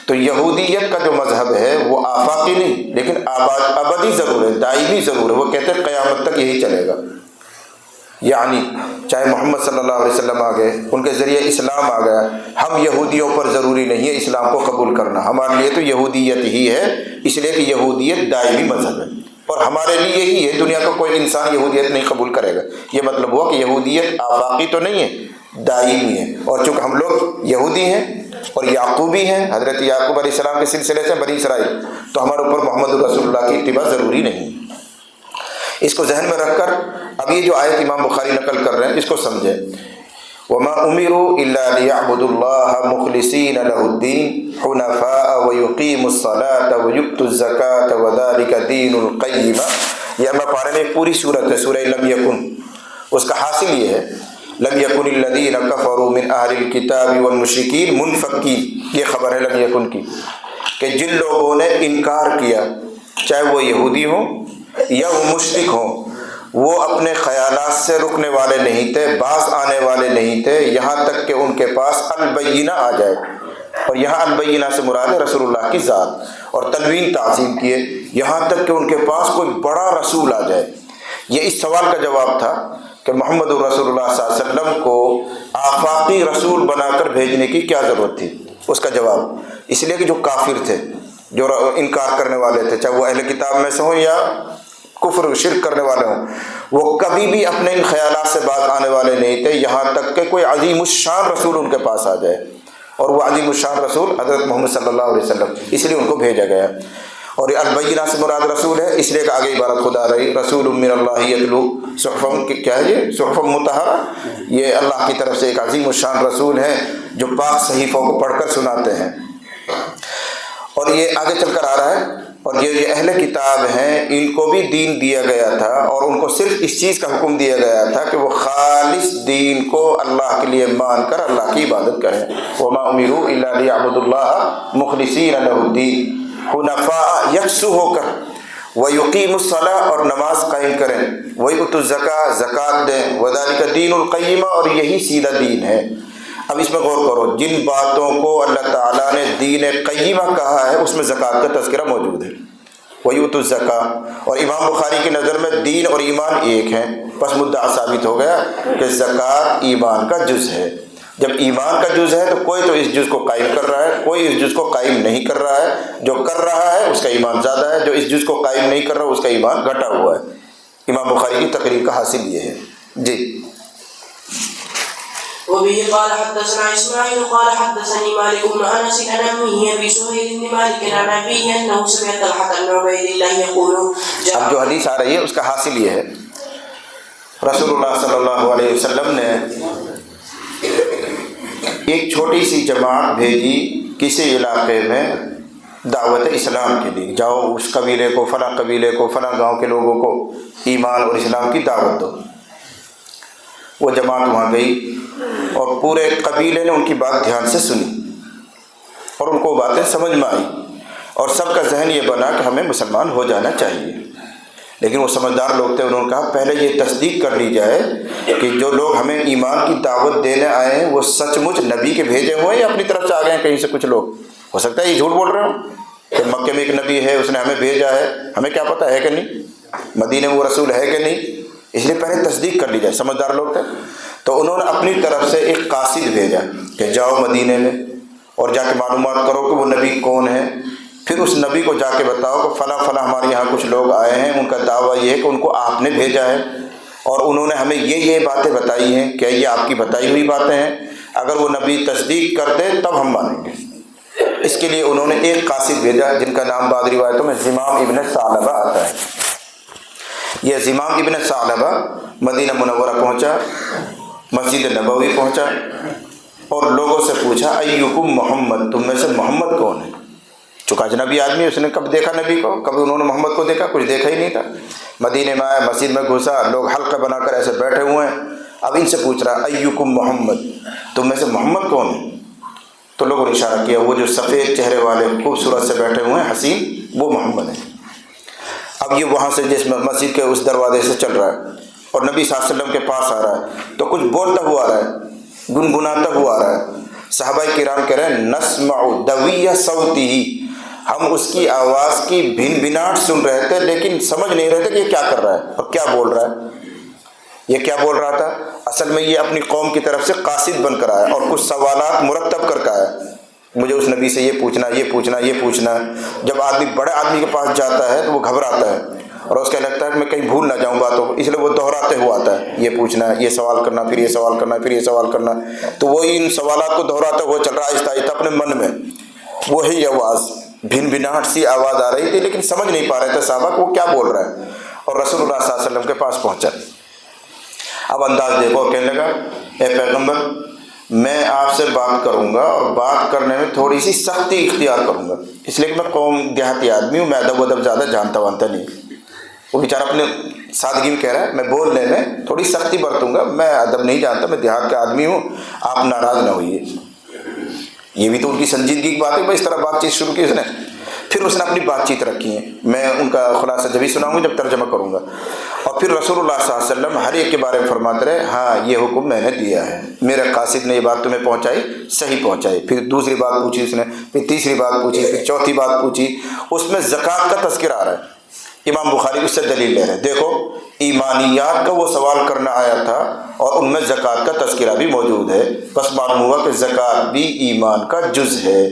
تو یہودیت کا جو مذہب ہے وہ آفاقی نہیں، لیکن ابدی ضرور ہے، دائمی ضرور ہے۔ وہ کہتے ہیں قیامت تک یہی چلے گا، یعنی چاہے محمد صلی اللہ علیہ وسلم آ گئے، ان کے ذریعے اسلام آ گیا، ہم یہودیوں پر ضروری نہیں ہے اسلام کو قبول کرنا، ہمارے لیے تو یہودیت ہی ہے، اس لیے کہ یہودیت دائمی مذہب ہے، اور ہمارے لیے یہی ہے، دنیا کا کوئی انسان یہودیت نہیں قبول کرے گا۔ یہ مطلب ہوا کہ یہودیت آفاقی تو نہیں ہے، دائمی ہے۔ اور چونکہ ہم لوگ یہودی ہیں اور یعقوبی ہیں، حضرت یعقوب علیہ السلام کے سلسلے سے بنی اسرائیل، تو ہمارے اوپر محمد رسول اللہ کی اتباع ضروری نہیں۔ اس کو ذہن میں رکھ کر اب یہ جو آیت امام بخاری نقل کر رہے ہیں اس کو سمجھیں۔ وَمَا أُمِرُوا إِلَّا لِيَعْبُدُوا اللَّهَ مُخْلِصِينَ لَهُ الدِّينَ حُنَفَاءَ وَيُقِيمُوا الصَّلَاةَ وَيُؤْتُوا الزَّكَاةَ وَذَلِكَ دِينُ الْقَيِّمَةِ۔ یہ ہمیں پارے میں پوری صورت ہے، سورہ لم یکن، اس کا حاصل یہ ہے لم یکن الذین کفروا من اہل الکتاب والمشرکین منفکین، یہ خبر ہے لم یکن کی، کہ جن لوگوں نے انکار کیا، چاہے وہ یہودی ہوں یا وہ مشرک ہوں، وہ اپنے خیالات سے رکنے والے نہیں تھے، باز آنے والے نہیں تھے، یہاں تک کہ ان کے پاس البینہ آ جائے۔ اور یہاں البینہ سے مراد ہے رسول اللہ کی ذات، اور تنوین تعظیم کیے، یہاں تک کہ ان کے پاس کوئی بڑا رسول آ جائے، یہ اس سوال کا جواب تھا کہ محمد رسول اللہ صلی اللہ علیہ وسلم کو آفاقی رسول بنا کر بھیجنے کی کیا ضرورت تھی. اس کا جواب اس لیے کہ جو کافر تھے، جو انکار کرنے والے تھے، چاہے وہ اہل کتاب میں سے ہوں یا کفر و شرک کرنے والے ہوں، وہ کبھی بھی اپنے ان خیالات سے باز آنے والے نہیں تھے یہاں تک کہ کوئی عظیم الشان رسول ان کے پاس آ جائے. اور وہ عظیم الشان رسول حضرت محمد صلی اللہ علیہ وسلم، اس لیے ان کو بھیجا گیا. اور یہ البینہ سے مراد رسول ہے، اس لیے کہ آگے عبارت خدا رہی رسول من اللہ یتلو صحفا، کیا ہے یہ صحفا مطہرہ، یہ اللہ کی طرف سے ایک عظیم الشان رسول ہے جو پاک صحیفوں کو پڑھ کر سناتے ہیں. اور یہ آگے چل کر آ رہا ہے، اور یہ اہل کتاب ہیں ان کو بھی دین دیا گیا تھا، اور ان کو صرف اس چیز کا حکم دیا گیا تھا کہ وہ خالص دین کو اللہ کے لیے مان کر اللہ کی عبادت کریں. وما امروا الا ليعبدوا الله مخلصین له الدین، حنفاء یکسو ہو کر، وَيُقِيمُ الصَّلَاةَ اور نماز قائم کریں، وَيُؤْتُوا الزَّكَاةَ زکوٰۃ دیں، وَذَلِكَ دین القیمہ اور یہی سیدھا دین ہے. اب اس میں غور کرو، جن باتوں کو اللہ تعالیٰ نے دین قیمہ کہا ہے اس میں زکوٰۃ کا تذکرہ موجود ہے. وَيُؤْتُوا الزَّكَاةَ، اور امام بخاری کی نظر میں دین اور ایمان ایک ہیں، پس مدعا ثابت ہو گیا کہ زکوٰۃ ایمان کا جز ہے. جب ایمان کا جز ہے تو کوئی تو اس جز کو قائم کر رہا ہے، کوئی اس جز کو قائم نہیں کر رہا ہے. جو کر رہا ہے اس کا ایمان زیادہ ہے، جو اس جز کو قائم نہیں کر رہا اس کا ایمان گھٹا ہوا ہے. امام بخاری کی تقریر کا حاصل یہ ہے. جی. وبه قال حدثنا اسماعيل قال حدثني مالك بن انس عن عمه ابي سهيل بن مالك عن ابيه انه سمع طلحه بن عبيد الله يقول. اب جو حدیث آ رہی ہے اس کا حاصل یہ ہے، رسول اللہ صلی اللہ علیہ وسلم نے ایک چھوٹی سی جماعت بھیجی کسی علاقے میں دعوت اسلام کے لیے، جاؤ اس قبیلے کو، فلاں قبیلے کو، فلاں گاؤں کے لوگوں کو ایمان اور اسلام کی دعوت دو. وہ جماعت وہاں گئی اور پورے قبیلے نے ان کی بات دھیان سے سنی اور ان کو باتیں سمجھ میں آئی، اور سب کا ذہن یہ بنا کہ ہمیں مسلمان ہو جانا چاہیے. لیکن وہ سمجھدار لوگ تھے، انہوں نے کہا پہلے یہ تصدیق کر لی جائے کہ جو لوگ ہمیں ایمان کی دعوت دینے آئے ہیں وہ سچ مچ نبی کے بھیجے ہوئے یا اپنی طرف سے آ گئے ہیں کہیں سے. کچھ لوگ ہو سکتا ہے یہ جھوٹ بول رہے ہوں کہ مکے میں ایک نبی ہے اس نے ہمیں بھیجا ہے، ہمیں کیا پتہ ہے کہ نہیں، مدینے میں وہ رسول ہے کہ نہیں. اس لیے پہلے تصدیق کر لی جائے. سمجھدار لوگ تھے تو انہوں نے اپنی طرف سے ایک قاصد بھیجا کہ جاؤ مدینے میں اور جا کے معلومات کرو کہ وہ نبی کون ہے. پھر اس نبی کو جا کے بتاؤ کہ فلاں فلاں ہمارے یہاں کچھ لوگ آئے ہیں، ان کا دعویٰ یہ ہے کہ ان کو آپ نے بھیجا ہے اور انہوں نے ہمیں یہ باتیں بتائی ہیں، کیا یہ آپ کی بتائی ہوئی باتیں ہیں؟ اگر وہ نبی تصدیق کر دے تب ہم مانیں گے. اس کے لیے انہوں نے ایک قاصد بھیجا جن کا نام بعض روایتوں میں زمام ابن ثعلبہ آتا ہے. یہ زمام ابن ثعلبہ مدینہ منورہ پہنچا، مسجد نبوی پہنچا اور لوگوں سے پوچھا ایکم محمد، تم میں سے محمد کون ہے؟ چونکہ اجنبی آدمی، اس نے کب دیکھا نبی کو، کبھی انہوں نے محمد کو دیکھا، کچھ دیکھا ہی نہیں تھا. مدینے میں آیا، مسجد میں گھسا، لوگ حلقہ بنا کر ایسے بیٹھے ہوئے ہیں. اب ان سے پوچھ رہا ایکم محمد، تم میں سے محمد کون ہے؟ تو لوگوں نے اشارہ کیا وہ جو سفید چہرے والے خوبصورت سے بیٹھے ہوئے ہیں حسین، وہ محمد ہیں. اب یہ وہاں سے جس مسجد کے اس دروازے سے چل رہا ہے اور نبی صلی اللہ علیہ وسلم کے پاس آ رہا ہے تو کچھ بولتا ہوا آ رہا ہے، گنگناتا ہوا آ رہا ہے. صحابہ کرام کہہ رہے ہیں نسمع دوی صوتہ، ہم اس کی آواز کی بھن بھناٹ سن رہے تھے لیکن سمجھ نہیں رہے تھے کہ یہ کیا کر رہا ہے اور کیا بول رہا ہے. یہ کیا بول رہا تھا؟ اصل میں یہ اپنی قوم کی طرف سے قاصد بن کر آیا اور کچھ سوالات مرتب کر کے آیا، مجھے اس نبی سے یہ پوچھنا، یہ پوچھنا، یہ پوچھنا. جب آدمی بڑے آدمی کے پاس جاتا ہے تو وہ گھبراتا ہے اور اس کا لگتا ہے کہ میں کہیں بھول نہ جاؤں باتوں کو، اس لیے وہ دہراتے ہوا آتا ہے، یہ پوچھنا، یہ سوال کرنا، پھر یہ سوال کرنا، پھر یہ سوال کرنا. تو وہ ان سوالات کو دہراتا ہوا چل رہا ہے آہستہ آہستہ اپنے من میں. وہی آواز بھن بھناٹ سی آواز آ رہی تھی لیکن سمجھ نہیں پا رہے تھے صحابہ کو وہ کیا بول رہا ہے. اور رسول اللہ صلی اللہ علیہ وسلم کے پاس پہنچا. اب انداز دیکھو، کہنے لگا اے پیغمبر میں آپ سے بات کروں گا اور بات کرنے میں تھوڑی سی سختی اختیار کروں گا، اس لیے کہ میں قوم دیہاتی آدمی ہوں، میں ادب ودب زیادہ جانتا وانتا نہیں. وہ بیچارہ اپنے سادگی میں کہہ رہا ہے میں بولنے میں تھوڑی سختی برتوں گا، میں ادب نہیں جانتا، میں دیہات کا آدمی ہوں، آپ ناراض نہ ہوئیے. یہ بھی تو ان کی سنجیدگی کی بات ہے. بھائی اس طرح بات چیت شروع کی اس نے. پھر اس نے اپنی بات چیت رکھی ہے، میں ان کا خلاصہ جبھی سناؤں گا جب ترجمہ کروں گا. اور پھر رسول اللہ صلی اللہ علیہ وسلم ہر ایک کے بارے میں فرماتے رہے ہاں یہ حکم میں نے دیا ہے، میرے قاصد نے یہ بات تمہیں پہنچائی، صحیح پہنچائی. پھر دوسری بات پوچھی اس نے، پھر تیسری بات پوچھی، پھر چوتھی بات پوچھی. اس میں زکوٰۃ کا تذکرہ آ رہا ہے. امام بخاری اس سے دلیل لے رہے ہیں. دیکھو ایمانیات کا وہ سوال کرنا آیا تھا اور ان میں زکوٰۃ کا تذکرہ بھی موجود ہے، بس معلوم ہوا کہ زکوٰۃ بھی ایمان کا جز ہے۔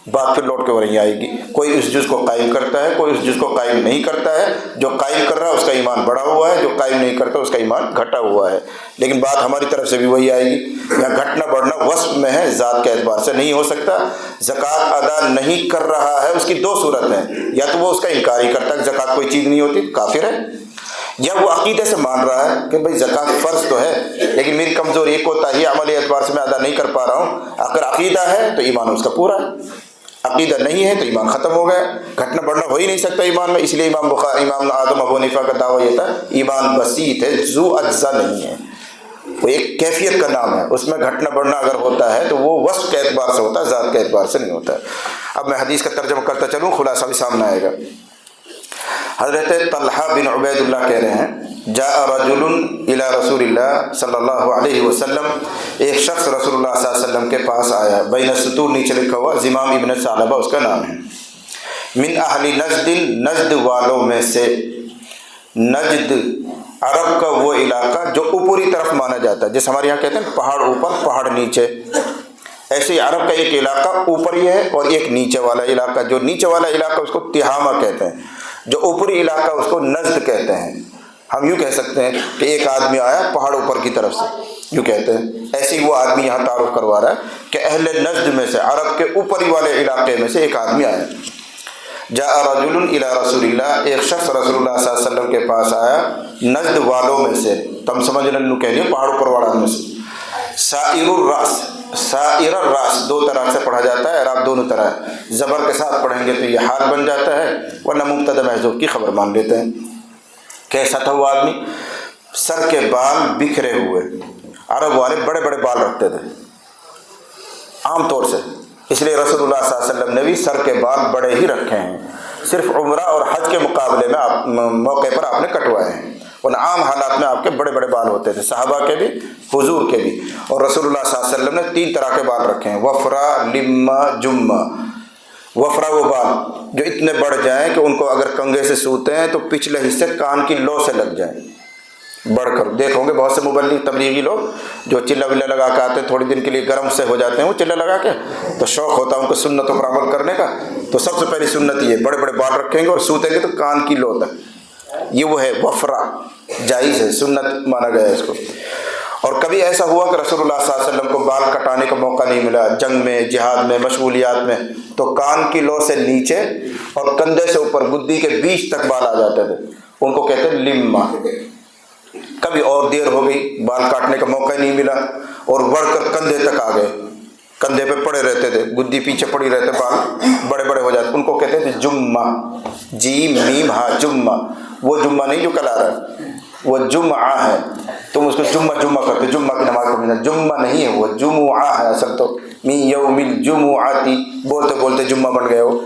بات پھر لوٹ کے وہیں آئے گی، کوئی اس جز کو قائم کرتا ہے، کوئی اس جز کو قائم نہیں کرتا ہے۔ جو قائم کر رہا ہے اس کا ایمان بڑھا ہوا ہے، جو قائم نہیں کرتا اس کا ایمان گھٹا ہوا ہے۔ لیکن بات ہماری طرف سے بھی وہی آئے گی، یہاں گھٹنا بڑھنا وصف میں ہے، ذات کے اعتبار سے نہیں ہو سکتا۔ زکوٰۃ ادا نہیں کر رہا ہے، اس کی دو صورت ہیں، یا تو وہ اس کا انکار ہی کرتا ہے کہ زکوٰۃ کوئی چیز نہیں ہوتی، کافر ہے، یا وہ عقیدے سے مان رہا ہے کہ بھئی زکوٰۃ فرض تو ہے لیکن میری کمزوری ایک کوتاہی عملی اعتبار سے میں ادا نہیں کر پا رہا ہوں۔ اگر عقیدہ ہے تو ایمان اس کا پورا ہے، عقیدہ نہیں ہے تو ایمان ختم ہو گیا، گھٹنا بڑھنا ہو ہی نہیں سکتا ایمان میں۔ اس لیے امام اعظم ابو حنیفہ کا دعویٰ یہ تھا ایمان بسیط ہے، ذو اجزا نہیں ہے، وہ ایک کیفیت کا نام ہے، اس میں گھٹنا بڑھنا اگر ہوتا ہے تو وہ وصف کے اعتبار سے ہوتا ہے، ذات کے اعتبار سے نہیں ہوتا ہے۔ اب میں حدیث کا ترجمہ کرتا چلوں، خلاصہ بھی سامنے آئے گا۔ حضرت طلحہ بن عبید اللہ کہہ رہے ہیں جاء رجل الی رسول اللہ صلی اللہ علیہ وسلم، ایک شخص رسول اللہ صلی اللہ علیہ وسلم کے پاس آیا، بین السطور نیچے لکھا ہوا، زمام ابن ثعلبہ اس کا نام ہے، من اہل نجد، نجد والوں میں سے۔ نجد عرب کا وہ علاقہ جو اوپری طرف مانا جاتا ہے، جیسے ہمارے یہاں کہتے ہیں پہاڑ اوپر پہاڑ نیچے، ایسے ہی عرب کا ایک علاقہ اوپر ہی ہے اور ایک نیچے والا علاقہ، جو نیچے والا علاقہ اس کو تہامہ کہتے ہیں، جو اوپری علاقہ اس کو نجد کہتے ہیں۔ ہم یوں کہہ سکتے ہیں کہ ایک آدمی آیا پہاڑ اوپر کی طرف سے، یوں کہتے ہیں، ایسے ہی وہ آدمی یہاں تعارف کروا رہا ہے کہ اہل نجد میں سے، عرب کے اوپری والے علاقے میں سے ایک آدمی آیا۔ جاء رجل الی رسول اللہ، ایک شخص رسول اللہ صلی اللہ علیہ وسلم کے پاس آیا، نجد والوں میں سے، تم سمجھ لیں کہہ لیں پہاڑ اوپر والا میں سے۔ سائر الراس، سائر الراس دو طرح سے پڑھا جاتا ہے، اعراب دونوں طرح ہے، زبر کے ساتھ پڑھیں گے تو یہ حال بن جاتا ہے، ورنہ مبتدا محذوف کی خبر مان لیتے ہیں۔ کیسا تھا وہ آدمی؟ سر کے بال بکھرے ہوئے، عرب والے بڑے بڑے بال رکھتے تھے عام طور سے، اس لیے رسول اللہ صلی اللہ علیہ وسلم نے بھی سر کے بال بڑے ہی رکھے ہیں، صرف عمرہ اور حج کے مقابلے میں موقع پر آپ نے کٹوائے ہیں، ان عام حالات میں آپ کے بڑے بڑے بال ہوتے تھے، صحابہ کے بھی حضور کے بھی۔ اور رسول اللہ صلی اللہ علیہ وسلم نے 3 طرح کے بال رکھے ہیں، وفرا، لما، جمہ۔ وفرا وہ بال جو اتنے بڑھ جائیں کہ ان کو اگر کنگھے سے سوتے ہیں تو پچھلے حصے کان کی لو سے لگ جائیں، بڑھ کر دیکھو گے بہت سے مبلغ تبلیغی لوگ جو چلہ ولہ لگا کے آتے ہیں، تھوڑی دن کے لیے گرم سے ہو جاتے ہیں وہ چلہ لگا کے، تو شوق ہوتا ہے ان کو سنتوں پر عمل کرنے کا، تو سب سے پہلی سنت یہ بڑے بڑے بال رکھیں گے اور سوتیں گے تو کان کی لو تک، یہ وہ ہے وفرا، جائز ہے، سنت مانا گیا ہے اس کو۔ اور کبھی ایسا ہوا کہ رسول اللہ صلی اللہ علیہ وسلم کو بال کٹانے کا موقع نہیں ملا، جنگ میں، جہاد میں، مشغولیات میں، تو کان کی لو سے نیچے اور کندھے سے اوپر گدی کے بیچ تک بال آ جاتے تھے، ان کو کہتے ہیں لما۔ کبھی اور دیر ہو گئی، بال کاٹنے کا موقع نہیں ملا اور بڑھ کر کندھے تک آ گئے، کندھے پہ پڑے رہتے تھے، گدی پیچھے پڑی رہتے، بال بڑے بڑے ہو جاتے، ان کو کہتے تھے جمہ، جیم میم ہا، جمہ۔ وہ جمعہ نہیں جو کل آ رہا ہے، وہ جمعہ ہے، تم اس کو جمعہ کرتے، جمعہ کی نماز پڑھنا، جمعہ نہیں ہے، وہ جمعہ ہے اصل تو، من یوم الجمعاتی بولتے بولتے جمعہ بن گئے ہو،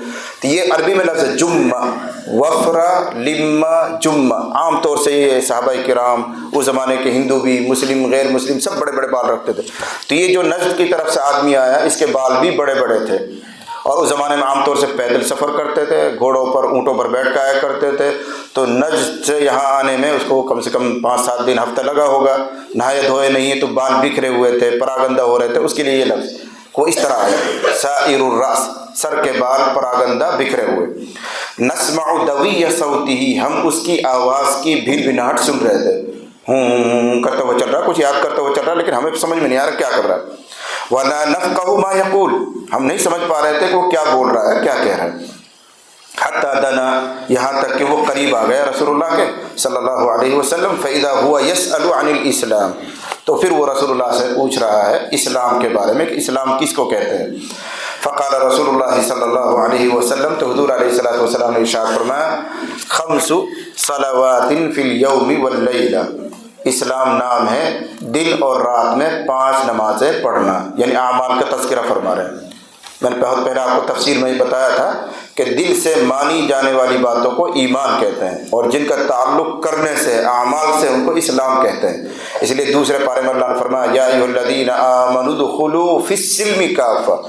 تو یہ عربی میں لفظ ہے جمعہ، وفرا، لما، جمعہ۔ عام طور سے یہ صحابہ کرام اس زمانے کے ہندو بھی، مسلم غیر مسلم سب بڑے بڑے بال رکھتے تھے، تو یہ جو نجد کی طرف سے آدمی آیا اس کے بال بھی بڑے بڑے تھے، اور اس زمانے میں عام طور سے پیدل سفر کرتے تھے، گھوڑوں پر اونٹوں پر بیٹھ کے آیا کرتے تھے، تو نجد سے یہاں آنے میں اس کو کم سے کم 5-7 دن ہفتہ لگا ہوگا، نہائے دھوئے نہیں تو بال بکھرے ہوئے تھے، پراگندہ ہو رہے تھے، اس کے لیے یہ لفظ کو اس طرح ہے، سائر الراس، سر کے بال پراگندہ بکھرے ہوئے۔ نسمع دوی صوتہ، ہم اس کی آواز کی بھن بھناہٹ سن رہے تھے، ہوں کرتا ہوا چل رہا، کچھ یاد کرتا ہوا چل رہا، لیکن ہمیں سمجھ میں نہیں آ رہا کیا کر رہا ہے۔ وَلَا نَفْقَهُ مَا يَقُولُ، ہم نہیں سمجھ پا رہے تھے کہ وہ کیا بول رہا ہے، کیا کہہ رہا ہے۔ حَتَّى دَنَا، یہاں تک کہ وہ قریب آ گیا رسول اللہ کے صلی اللہ علیہ وسلم، فَإِذَا هُوَ يَسْأَلُ عَنِ الْإِسْلَامِ، تو پھر وہ رسول اللہ سے پوچھ رہا ہے اسلام کے بارے میں کہ اسلام کس کو کہتے ہیں۔ فقال رسول اللہ صلی اللہ علیہ وسلم، تو حضور علیہ السلام نے ارشاد فرمایا، 5 صلوات فی اليوم واللیلہ، اسلام نام ہے دن اور رات میں 5 نمازیں پڑھنا، یعنی اعمال کا تذکرہ فرما رہے ہیں۔ میں نے بہت پہلے آپ کو تفسیر میں ہی بتایا تھا کہ دل سے مانی جانے والی باتوں کو ایمان کہتے ہیں، اور جن کا تعلق کرنے سے، اعمال سے، ان کو اسلام کہتے ہیں۔ اس لیے دوسرے پارے میں اللہ نے فرمایا، یا ایھا الذین آمنوا ادخلوا فی السلم کافہ،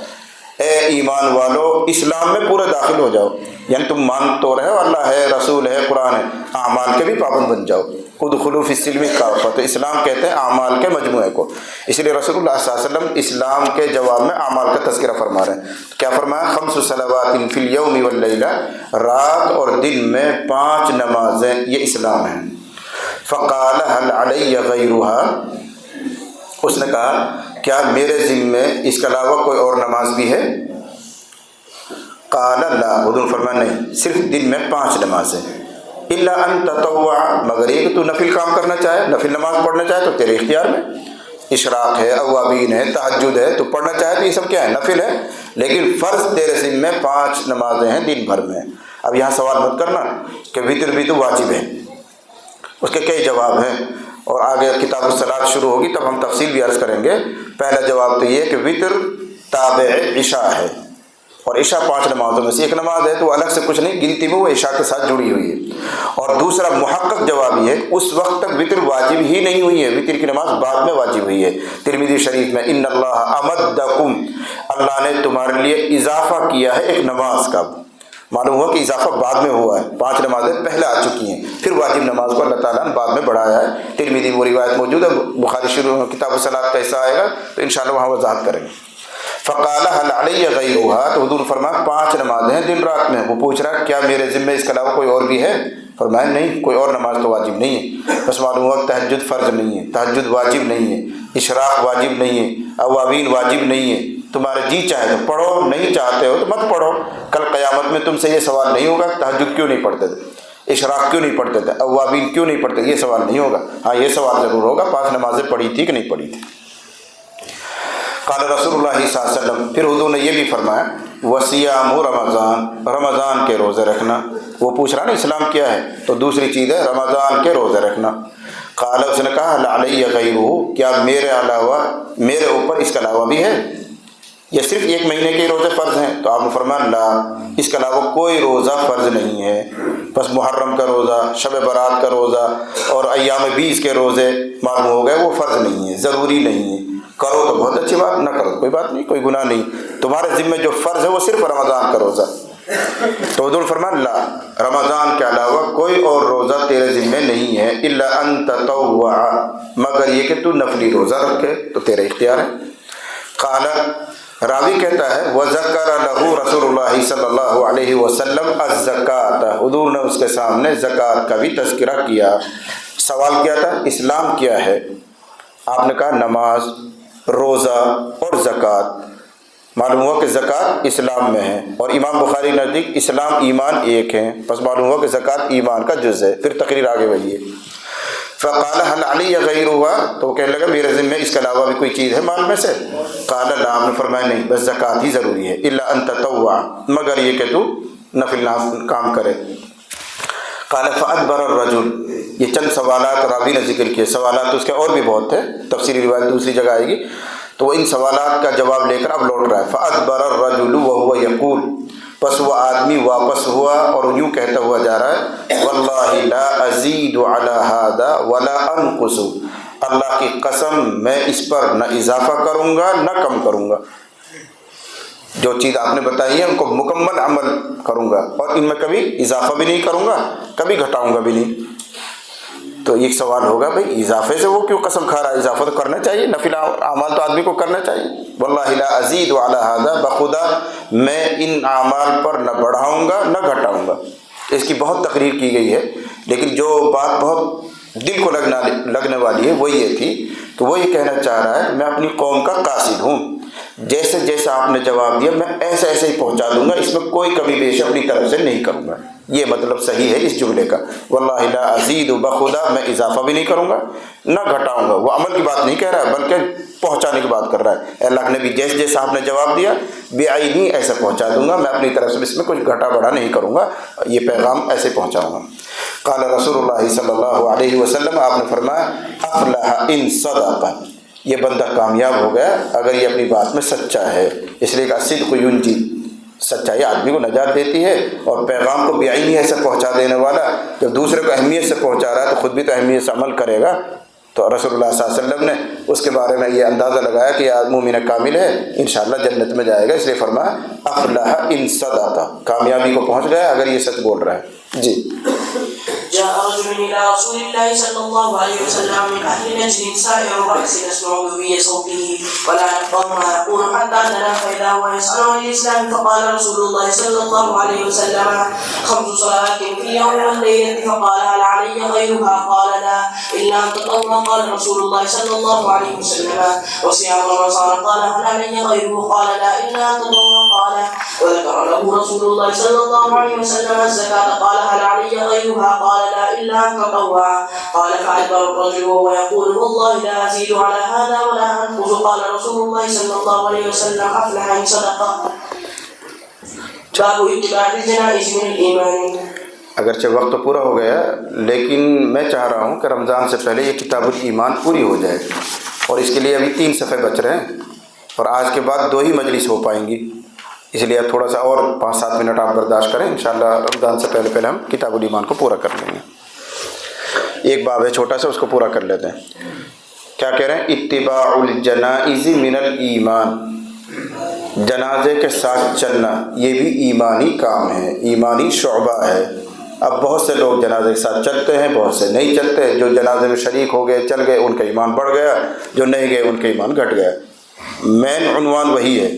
اے ایمان والو اسلام میں پورے داخل ہو جاؤ، یعنی تم مان تو رہے ہو اللہ ہے، رسول ہے، قرآن ہے، اعمال کے بھی پابند بن جاؤ، ادخلوا فی السلم کافہ، تو اسلام کہتے ہیں اعمال کے مجموعے کو، اس لیے رسول اللہ صلی اللہ علیہ وسلم اسلام کے جواب میں اعمال کا تذکرہ فرما رہے ہیں۔ کیا فرمایا؟ 5 صلوات فی الیوم واللیلہ، رات اور دن میں 5 نمازیں، یہ اسلام ہے۔ فقال هل علی غیرها، اس نے کہا کیا میرے ذمے اس کے علاوہ کوئی اور نماز بھی ہے؟ قال لا، حضور فرمایا نہیں، صرف دن میں 5 نمازیں، الا ان تطوع، مگر یہ کہ تو نفل کام کرنا چاہے، نفل نماز پڑھنا چاہے تو تیرے اختیار میں، اشراق ہے، اوابین ہے، تہجد ہے، تو پڑھنا چاہے تو یہ سب کیا ہے؟ نفل ہے، لیکن فرض تیرے ذمے 5 نمازیں ہیں دن بھر میں۔ اب یہاں سوال مت کرنا کہ وتر بھی تو واجب ہے، اس کے کئی جواب ہیں، اور آگے کتاب الصلاۃ شروع ہوگی تب ہم تفصیل بھی عرض کریں گے۔ پہلا جواب تو یہ کہ وتر تابع عشاء ہے، اور عشاء 5 نمازوں میں سے ایک نماز ہے، تو الگ سے کچھ نہیں، گنتی میں وہ عشاء کے ساتھ جڑی ہوئی ہے۔ اور دوسرا محقق جواب یہ ہے کہ اس وقت تک وتر واجب ہی نہیں ہوئی ہے، وتر کی نماز بعد میں واجب ہوئی ہے۔ ترمذی شریف میں ان اللہ امدکم، اللہ نے تمہارے لیے اضافہ کیا ہے ایک نماز کا، معلوم ہوا کہ اضافہ بعد میں ہوا ہے، 5 نمازیں پہلے آ چکی ہیں، پھر واجب نماز کو اللہ تعالیٰ نے بعد میں بڑھایا ہے۔ ترمذی وہ روایت موجود ہے، بخاری شروع کتاب الصلاۃ کا حصہ آئے گا تو انشاءاللہ وہاں وضاحت کریں گے۔ فقال هل علی غیرها، تو حضور فرمایا 5 نمازیں ہیں دن رات میں۔ وہ پوچھ رہا ہے کیا میرے ذمہ اس کے علاوہ کوئی اور بھی ہے؟ فرمایا نہیں، کوئی اور نماز تو واجب نہیں ہے۔ بس معلوم ہوا کہ تہجد فرض نہیں ہے، تہجد واجب نہیں ہے، اشراق واجب نہیں ہے، اوابین واجب نہیں ہے۔ تمہارے جی چاہے تو پڑھو، نہیں چاہتے ہو تو مت پڑھو۔ کل قیامت میں تم سے یہ سوال نہیں ہوگا کہ تہجد کیوں نہیں پڑھتے تھے، اشراق کیوں نہیں پڑھتے تھے، اوابین کیوں نہیں پڑھتے، یہ سوال نہیں ہوگا۔ ہاں یہ سوال ضرور ہوگا 5 نمازیں پڑھی تھی کہ نہیں پڑھی تھی۔ قال رسول اللہ صلی اللہ علیہ وسلم، پھر حضور نے یہ بھی فرمایا وصیام رمضان، رمضان کے روزے رکھنا۔ وہ پوچھ رہا نا اسلام کیا ہے، تو دوسری چیز ہے رمضان کے روزے رکھنا۔ قال، اس نے کہا هل علی غیرہ، کیا میرے علاوہ، میرے اوپر اس کے علاوہ بھی ہے؟ یہ صرف 1 مہینے کے روزے فرض ہیں؟ تو آپ نے فرمایا لا، اس کے علاوہ کوئی روزہ فرض نہیں ہے، بس محرم کا روزہ، شب برات کا روزہ اور ایام 20 کے روزے معلوم ہو گئے، وہ فرض نہیں ہے، ضروری نہیں ہے۔ کرو تو بہت اچھی بات، نہ کرو کوئی بات نہیں، کوئی گناہ نہیں۔ تمہارے ذمہ جو فرض ہے وہ صرف رمضان کا روزہ۔ تو حضور فرمایا لا، رمضان کے علاوہ کوئی اور روزہ تیرے ذمہ نہیں ہے، الا ان تطوع، مگر یہ کہ تو نفلی روزہ رکھے تو تیرے اختیار ہے۔ قال، راوی کہتا ہے وذکر لہ رسول اللہ صلی اللہ علیہ وسلم الزکوۃ، حضور نے اس کے سامنے زکوٰۃ کا بھی تذکرہ کیا۔ سوال کیا تھا؟ اسلام کیا ہے؟ آپ نے کہا نماز، روزہ اور زکوٰۃ۔ معلوم ہوا کہ زکوٰۃ اسلام میں ہے، اور امام بخاری نزدیک اسلام ایمان ایک ہے، پس معلوم ہوا کہ زکوٰۃ ایمان کا جز ہے۔ پھر تقریر آگے وہی ہے۔ فقال هل علی غیرها، تو وہ کہنے لگا میرے ذمہ اس کے علاوہ بھی کوئی چیز ہے مال میں سے؟ قال لا، آپ نے فرمایا نہیں، بس زکوٰۃ ہی ضروری ہے، الا ان تطوع، مگر یہ کہ تو نفل کام کرے۔ قال فادبر الرجل، یہ چند سوالات راوی نے ذکر کیے، سوالات اس کے اور بھی بہت تھے، تفصیلی روایت دوسری جگہ آئے گی، تو وہ ان سوالات کا جواب لے کر اب لوٹ رہا ہے۔ فادبر الرجل وهو یقول، پس وہ آدمی واپس ہوا اور یوں کہتا ہوا جا رہا ہے واللہ لا ازید علی ھذا ولا انقص، اللہ کی قسم میں اس پر نہ اضافہ کروں گا نہ کم کروں گا، جو چیز آپ نے بتائی ہے ان کو مکمل عمل کروں گا، اور ان میں کبھی اضافہ بھی نہیں کروں گا، کبھی گھٹاؤں گا بھی نہیں۔ تو ایک سوال ہوگا بھئی اضافے سے وہ کیوں قسم کھا رہا ہے؟ اضافہ تو کرنا چاہیے، نفل اعمال تو آدمی کو کرنا چاہیے۔ واللہ لا ازید علی ھذا، بخدا میں ان اعمال پر نہ بڑھاؤں گا نہ گھٹاؤں گا۔ اس کی بہت تقریر کی گئی ہے، لیکن جو بات بہت دل کو لگنے والی ہے وہ یہ تھی کہ وہ یہ کہنا چاہ رہا ہے میں اپنی قوم کا قاصد ہوں، جیسے جیسا آپ نے جواب دیا میں ایسے ایسے ہی پہنچا دوں گا، اس میں کوئی کمی بیش اپنی طرف سے نہیں کروں گا۔ یہ مطلب صحیح ہے اس جملے کا، واللہ لا ازید، بخدا میں اضافہ بھی نہیں کروں گا نہ گھٹاؤں گا۔ وہ عمل کی بات نہیں کہہ رہا ہے بلکہ پہنچانے کی بات کر رہا ہے۔ اللہ نے بھی جیسے جیسا آپ نے جواب دیا بے عینی ایسے پہنچا دوں گا، میں اپنی طرف سے اس میں کچھ گھٹا بڑھا نہیں کروں گا، یہ پیغام ایسے پہنچاؤں گا۔ قال رسول اللہ صلی اللہ علیہ وسلم، آپ نے فرمایا افلح ان صدق، یہ بندہ کامیاب ہو گیا اگر یہ اپنی بات میں سچا ہے، اس لیے کہ صدق ینجی، سچائی آدمی کو نجات دیتی ہے، اور پیغام کو بے عینی ایسے پہنچا دینے والا جب دوسرے کو اہمیت سے پہنچا رہا ہے تو خود بھی تو اہمیت سے عمل کرے گا۔ تو رسول اللہ صلی اللہ علیہ وسلم نے اس کے بارے میں یہ اندازہ لگایا کہ یہ مومن کامل ہے، انشاءاللہ جنت میں جائے گا، اس لیے فرمایا افلح ان صدق، کامیابی کو پہنچ گیا اگر یہ سچ بول رہا ہے۔ جی جاء رجل إلى رسول الله صلى الله عليه وسلم من أهل نجد سائر الرأس نسمع دوي صوته ولا نفقه ما يقول حتى أتنا فإذا هو يسأل عن الإسلام فقال رسول الله صلى الله عليه وسلم 5 صلوات في اليوم والليلة فقال هل علي غيرها قال لا إلا أن تطوع قال رسول الله صلى الله عليه وسلم وصيام رمضان قال هل علي غيره قال لا إلا أن تطوع قال وذكر له رسول الله صلى الله عليه وسلم الزكاة قال هل علي غيرها قال لا إلا أن تطوع قال فأدبر الرجل وهو يقول والله لا أزيد على هذا ولا أنقص قال رسول الله صلى الله عليه وسلم أفلح إن صدق. باب اتباع الجنائز من الإيمان. اگرچہ وقت تو پورا ہو گیا لیکن میں چاہ رہا ہوں کہ رمضان سے پہلے یہ کتاب الایمان پوری ہو جائے اور اس کے لیے ابھی 3 صفحے بچ رہے ہیں اور آج کے بعد 2 ہی مجلس ہو پائیں گی، اس لیے تھوڑا سا اور 5-7 منٹ آپ برداشت کریں، انشاءاللہ رمضان سے پہلے ہم کتاب الایمان کو پورا کر لیں گے. ایک باب ہے چھوٹا سا، اس کو پورا کر لیتے ہیں. کیا کہہ رہے ہیں؟ اتباع الجنائز من الایمان، جنازے کے ساتھ چلنا یہ بھی ایمانی کام ہے، ایمانی شعبہ ہے. اب بہت سے لوگ جنازے کے ساتھ چلتے ہیں، بہت سے نہیں چلتے. جو جنازے میں شریک ہو گئے چل گئے ان کا ایمان بڑھ گیا، جو نہیں گئے ان کا ایمان گھٹ گیا. مین عنوان وہی ہے،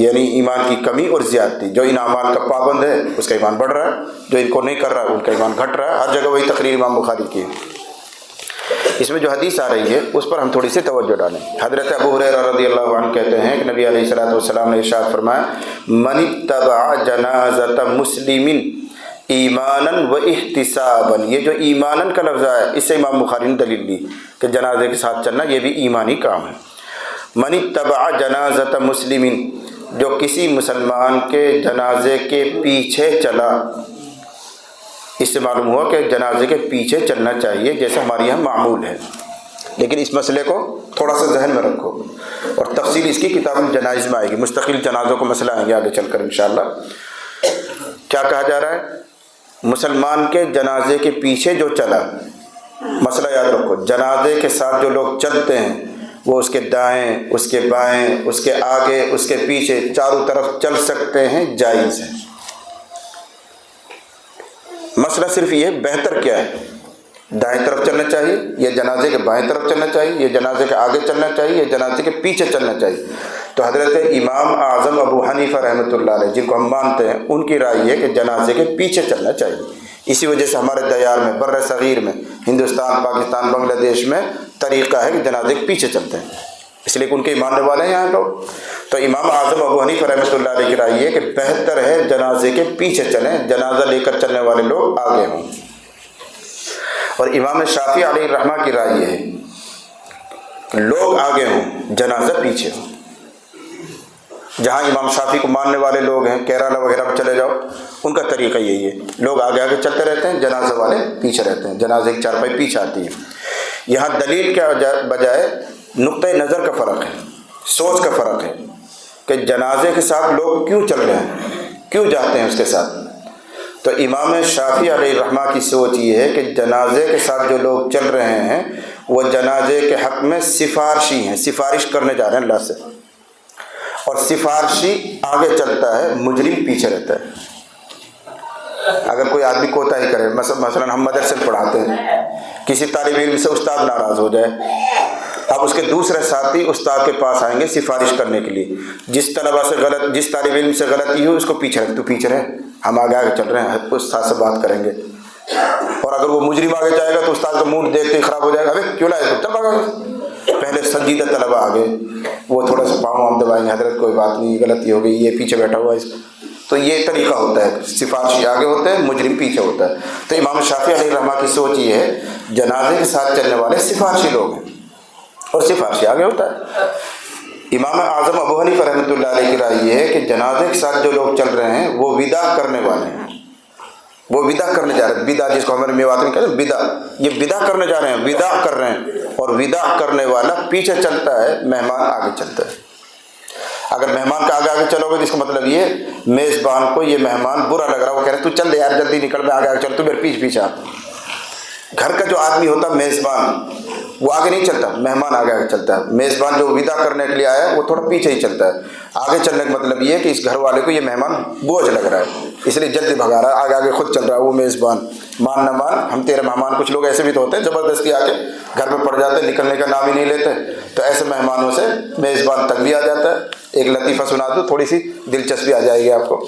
یعنی ایمان کی کمی اور زیادتی. جو ان اعمال کا پابند ہے اس کا ایمان بڑھ رہا ہے، جو ان کو نہیں کر رہا ان کا ایمان گھٹ رہا ہے. ہر جگہ وہی تقریر امام بخاری کی ہے. اس میں جو حدیث آ رہی ہے اس پر ہم تھوڑی سی توجہ ڈالیں. حضرت ابو ہریرہ رضی اللہ عنہ کہتے ہیں کہ نبی علیہ الصلوۃ والسلام نے ارشاد فرمایا من اتبع جنازۃ مسلم ایمانا و احتسابا. یہ جو ایمانا کا لفظ ہے اس سے امام بخاری نے دلیل دی کہ جنازے کے ساتھ چلنا یہ بھی ایمانی کام ہے. من اتبع جنازۃ مسلم، جو کسی مسلمان کے جنازے کے پیچھے چلا. اس سے معلوم ہوا کہ جنازے کے پیچھے چلنا چاہیے جیسے ہمارے یہاں معمول ہے، لیکن اس مسئلے کو تھوڑا سا ذہن میں رکھو اور تفصیل اس کی کتاب الجنائز میں آئے گی. مستقل جنازوں کو مسئلہ آئیں گے آگے چل کر انشاءاللہ. کیا کہا جا رہا ہے؟ مسلمان کے جنازے کے پیچھے جو چلا، مسئلہ یاد رکھو، جنازے کے ساتھ جو لوگ چلتے ہیں وہ اس کے دائیں، اس کے بائیں، اس کے آگے، اس کے پیچھے، چاروں طرف چل سکتے ہیں، جائز ہے. مسئلہ صرف یہ بہتر کیا ہے، دائیں طرف چلنا چاہیے یا جنازے کے بائیں طرف چلنا چاہیے یا جنازے کے آگے چلنا چاہیے یا جنازے کے پیچھے چلنا چاہیے. تو حضرت امام اعظم ابو حنیفہ رحمۃ اللہ علیہ جن کو ہم مانتے ہیں ان کی رائے ہے کہ جنازے کے پیچھے چلنا چاہیے. اسی وجہ سے ہمارے دیار میں، بر صغیر میں، ہندوستان، پاکستان، بنگلہ دیش میں طریقہ ہے کہ جنازے کے پیچھے چلتے ہیں، اس لیے کہ ان کے ماننے والے ہیں یہاں لوگ. تو امام اعظم ابو حنیفہ رحمۃ اللہ علیہ کی رائے ہے کہ بہتر ہے جنازے کے پیچھے چلیں، جنازہ لے کر چلنے والے لوگ آگے ہوں. اور امام شافعی علیہ الرحمہ کی رائے یہ ہے کہ لوگ آگے ہوں، جنازہ پیچھے ہوں. جہاں امام شافعی کو ماننے والے لوگ ہیں، کیرالہ وغیرہ میں چلے جاؤ، ان کا طریقہ یہی ہے، لوگ آگے آگے چلتے رہتے ہیں، جنازہ والے پیچھے رہتے ہیں، جنازے کی چارپائی پیچھے آتی ہے. یہاں دلیل کے بجائے نقطۂ نظر کا فرق ہے، سوچ کا فرق ہے کہ جنازے کے ساتھ لوگ کیوں چل رہے ہیں، کیوں جاتے ہیں اس کے ساتھ. تو امام شافعی علیہ الرحمہ کی سوچ یہ ہے کہ جنازے کے ساتھ جو لوگ چل رہے ہیں وہ جنازے کے حق میں سفارشی ہیں، سفارش کرنے جا رہے ہیں اللہ سے. اور سفارشی آگے چلتا ہے، مجرم پیچھے رہتا ہے. اگر کوئی آدمی کوتاہی کرے، مثلا ہم مدرسے میں پڑھاتے ہیں، کسی طالب علم سے استاد ناراض ہو جائے، اب اس کے دوسرے ساتھی استاد کے پاس آئیں گے سفارش کرنے کے لیے. جس طالب علم سے غلطی ہو اس کو پیچھے رکھ، تو پیچھے رہے، ہم آگے آگے چل رہے ہیں، استاد سے بات کریں گے. اور اگر وہ مجرم آگے جائے گا تو استاد کا موڈ دیکھتے ہی خراب ہو جائے گا، ابے کیوں لائے چل بھاگا. پہلے سنجیدہ طلبہ آگے، وہ تھوڑا سا پاؤں دبائیں گے، حضرت کوئی بات نہیں، غلطی ہو گئی، یہ پیچھے بیٹھا ہوا ہے اس کا. تو یہ طریقہ ہوتا ہے، سفارشی آگے ہوتے ہیں، مجرم پیچھے ہوتا ہے. تو امام شافعی علیہ الرحمہ کی سوچ یہ ہے جنازے کے ساتھ چلنے والے سفارشی لوگ ہیں اور سفارشی آگے ہوتا ہے. امام اعظم ابو حنیفہ رحمۃ اللہ علیہ کی رائے یہ ہے کہ جنازے کے ساتھ جو لوگ چل رہے ہیں وہ ودا کرنے والے ہیں، وہ ودا کرنے جا رہے ہیں. بدا جس کو ہمارے میوات میں کہتے ہیں بدا، یہ ودا کرنے جا رہے ہیں، ودا کر رہے ہیں. اور ودا کرنے والا پیچھے چلتا ہے، مہمان آگے چلتا ہے. اگر مہمان کا آگے آگے چلو گے تو اس کا مطلب یہ میزبان کو یہ مہمان برا لگ رہا ہے، وہ کہہ رہے تو چل دے یار جلدی نکل، میں آگے آگے چل، تو میرے پیچھے پیچھے آ. گھر کا جو آدمی ہوتا میزبان وہ آگے نہیں چلتا، مہمان آگے آگے چلتا ہے، میزبان جو ودا کرنے کے لیے آیا ہے وہ تھوڑا پیچھے ہی چلتا ہے۔ آگے چلنے کا مطلب یہ ہے کہ اس گھر والے کو یہ مہمان بوجھ لگ رہا ہے، اس لیے جلدی بھگا رہا ہے، آگے آگے خود چل رہا ہے وہ میزبان، مان نہ مان ہم تیرے مہمان۔ کچھ لوگ ایسے بھی تو ہوتے ہیں زبردستی آ کے گھر میں پڑ جاتے ہیں، نکلنے کا نام ہی نہیں لیتے، تو ایسے مہمانوں سے میزبان تک بھی آ جاتا ہے۔ ایک لطیفہ سنا دو، تھوڑی سی دلچسپی آ جائے گی آپ کو۔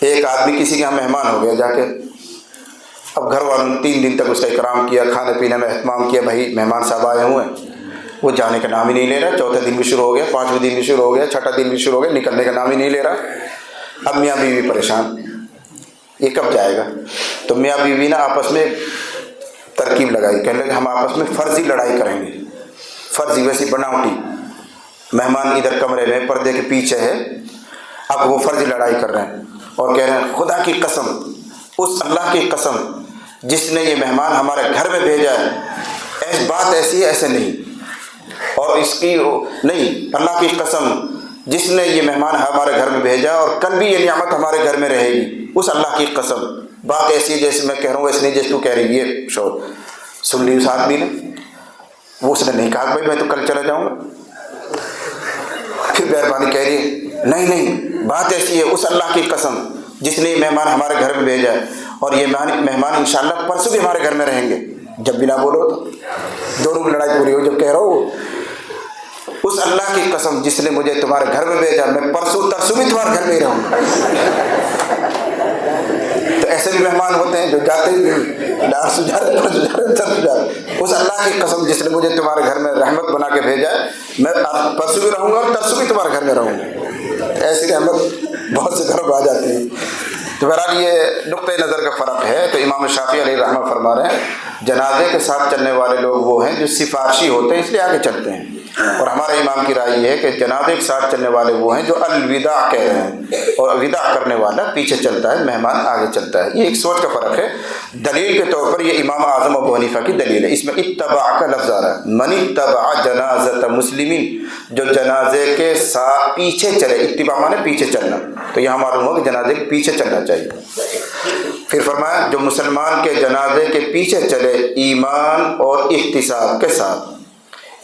ایک آدمی کسی کے یہاں مہمان ہو گیا جا کے، اب گھر والوں نے 3 دن تک اس کا اکرام کیا، کھانے پینے میں اہتمام کیا، بھائی مہمان صاحب آئے ہوئے ہیں، وہ جانے کا نام ہی نہیں لے رہا۔ چوتھے دن بھی شروع ہو گیا، 5ویں دن بھی شروع ہو گیا، 6ٹھا دن بھی شروع ہو گیا، نکلنے کا نام ہی نہیں لے رہا۔ اب میاں بیوی پریشان، یہ کب جائے گا؟ تو میاں بیوی نے آپس میں ترکیب لگائی، کہنے لگے ہم آپس میں فرضی لڑائی کریں گے، فرضی ویسی بناوٹی۔ مہمان ادھر کمرے میں پردے کے پیچھے ہے، اب وہ فرضی لڑائی کر رہے ہیں اور کہہ رہے ہیں خدا کی قسم، اس اللہ کی قسم جس نے یہ مہمان ہمارے گھر میں بھیجا ہے، بات ایسی ہے ایسے نہیں، اور اس کی نہیں، اللہ کی قسم جس نے یہ مہمان ہمارے گھر میں بھیجا اور کل بھی یہ نعمت ہمارے گھر میں رہے گی، اس اللہ کی قسم، بات ایسی ہے جیسے میں کہہ رہا ہوں ویسے نہیں جیسے تو کہہ رہی ہے۔ یہ شور سن لی اس آدمی نے، وہ اس نے نہیں کہا بھائی میں تو کل چلا جاؤں گا۔ پھر مہربانی کہہ رہی ہے نہیں نہیں، بات ایسی ہے اس اللہ کی قسم جس نے یہ مہمان ہمارے گھر میں بھیجا ہے، اور یہ مہمان انشاءاللہ پرسوں بھی ہمارے گھر میں رہیں گے۔ جب بھی نہ بولو تو دونوں کی لڑائی پوری ہو، جب کہہ رہا ہوں اس اللہ کی قسم جس نے مجھے تمہارے گھر میں بھیجا، میں پرسوں ترسوں بھی تمہارے گھر میں ہی رہوں گا۔ تو ایسے بھی مہمان ہوتے ہیں جو جاتے ہی ڈار سجارے اس اللہ کی قسم جس نے مجھے تمہارے گھر میں رحمت بنا کے بھیجا ہے، میں پرسوں بھی رہوں گا اور ترسوں بھی تمہارے گھر میں رہوں گا۔ ایسی رحمت بہت سے گھروں میں آ جاتی ہے۔ تو بہرحال یہ نقطۂ نظر کا فرق ہے۔ تو امام شافعی علیہ رحمہ فرما رہے ہیں جنازے کے ساتھ چلنے والے لوگ وہ ہیں جو سفارشی ہوتے ہیں، اس لیے آگے چلتے ہیں، اور ہمارے امام کی رائے یہ ہے کہ جنازے کے ساتھ چلنے والے وہ ہیں جو الوداع کہہ رہے ہیں، اور وداع کرنے والا پیچھے چلتا ہے، مہمان آگے چلتا ہے۔ یہ ایک سوچ کا فرق ہے۔ دلیل کے طور پر یہ امام اعظم ابو حنیفہ کی دلیل ہے، اس میں اتباع کا لفظ آ رہا ہے، من اتبع جنازۃ مسلمین، جو جنازے کے ساتھ پیچھے چلے، اتباع مانے پیچھے چلنا، تو یہاں معلوم ہو کہ جنازے کے پیچھے چلنا چاہیے۔ پھر فرمایا جو مسلمان کے جنازے کے پیچھے چلے ایمان اور احتساب کے ساتھ،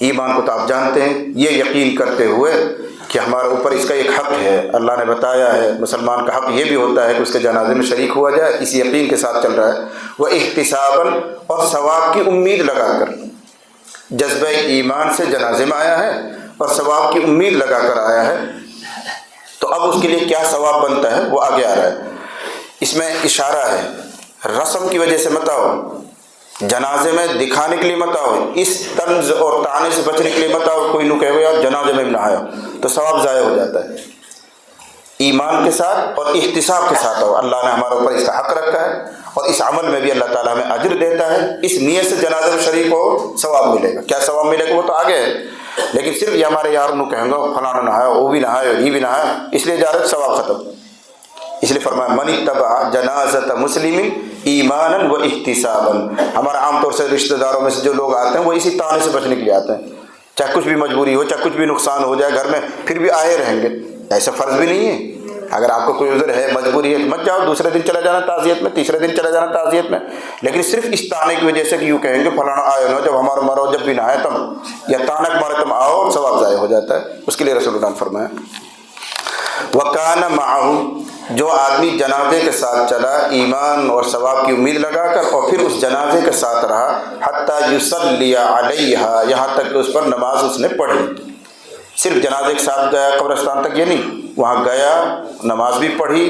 ایمان کو تو آپ جانتے ہیں، یہ یقین کرتے ہوئے کہ ہمارے اوپر اس کا ایک حق ہے، اللہ نے بتایا ہے مسلمان کا حق یہ بھی ہوتا ہے کہ اس کے جنازے میں شریک ہوا جائے، اس یقین کے ساتھ چل رہا ہے۔ وہ احتساباً، اور ثواب کی امید لگا کر، جذبہ ایمان سے جنازے میں آیا ہے اور ثواب کی امید لگا کر آیا ہے، تو اب اس کے لیے کیا ثواب بنتا ہے وہ آگے آ رہا ہے۔ اس میں اشارہ ہے، رسم کی وجہ سے مت آؤ، جنازے میں دکھانے کے لیے مت آؤ، اس طنز اور طعنے سے بچنے کے لیے مت آؤ، کوئی نو کہے یار جنازے میں بھی نہ آیا تو ثواب ضائع ہو جاتا ہے۔ ایمان کے ساتھ اور احتساب کے ساتھ آؤ، اللہ نے ہمارے اوپر اس کا حق رکھا ہے، اور اس عمل میں بھی اللہ تعالیٰ ہمیں اجر دیتا ہے، اس نیت سے جنازے میں شریک ہو ثواب ملے گا۔ کیا ثواب ملے گا وہ تو آگے ہے، لیکن صرف یہ ہمارے یار نو کہیں گا فلانا نہ آیا، وہ بھی نہ آیا، یہ بھی نہ آیا، اس لیے جا رہے ثواب ختم۔ اس لیے فرمایا من اتبع جنازۃ مسلم ایمانا و احتسابا۔ ہمارا عام طور سے رشتہ داروں میں سے جو لوگ آتے ہیں وہ اسی طعنے سے بچنے کے لیے آتے ہیں، چاہے کچھ بھی مجبوری ہو، چاہے کچھ بھی نقصان ہو جائے گھر میں، پھر بھی آئے رہیں گے، ایسا فرض بھی نہیں ہے۔ اگر آپ کو کوئی عذر ہے، مجبوری ہے، مت جاؤ، دوسرے دن چلا جانا تعزیت میں، تیسرے دن چلا جانا تعزیت میں، لیکن صرف اس طعنے کی وجہ سے کہ یوں کہیں گے فلانا آئے نہ، جب ہمارا مرو جب بھی نہ آئے تم، یا طعنہ مارے تم آؤ، اور ثواب ضائع ہو جاتا ہے۔ اس کے لیے رسول اللہ نے فرمایا وَكَانَ مَعَهُ، جو آدمی جنازے کے ساتھ چلا ایمان اور ثواب کی امید لگا کر، اور پھر اس جنازے کے ساتھ رہا حتیٰ یصلی علیہا، یہاں تک کہ اس پر نماز اس نے پڑھی۔ صرف جنازے کے ساتھ گیا قبرستان تک یہ نہیں، وہاں گیا نماز بھی پڑھی،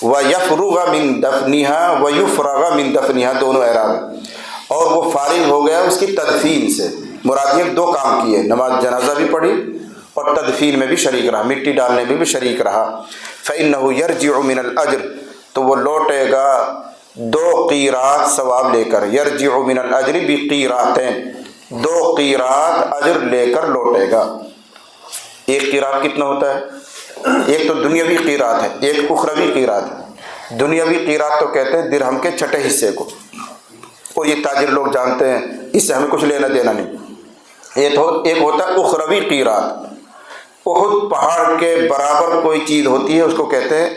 وَيَفْرُغَ مِن دَفْنِهَا وَيُفْرَغَ مِن دَفْنِهَا، دونوں اعراب ہیں، اور وہ فارغ ہو گیا اس کی تدفین سے۔ مراد یہ 2 کام کیے، نماز جنازہ بھی پڑھی اور تدفین میں بھی شریک رہا، مٹی ڈالنے میں بھی شریک رہا۔ فَإِنَّهُ يَرْجِعُ مِنَ الْأَجْرِ، تو وہ لوٹے گا 2 قیرات ثواب لے کر، يَرْجِعُ مِنَ الْأَجْرِ بِقِیرَاتٍ، 2 قیرات اجر لے کر لوٹے گا۔ ایک قیرات کتنا ہوتا ہے؟ ایک تو دنیاوی قیرات ہے، ایک اخروی قیرات ہے۔ دنیاوی قیرات تو کہتے ہیں درہم کے چھٹے حصے کو، اور یہ تاجر لوگ جانتے ہیں، اس سے ہمیں کچھ لینا دینا نہیں۔ ایک ہوتا ہے اخروی قیرات، احد پہاڑ کے برابر کوئی چیز ہوتی ہے اس کو کہتے ہیں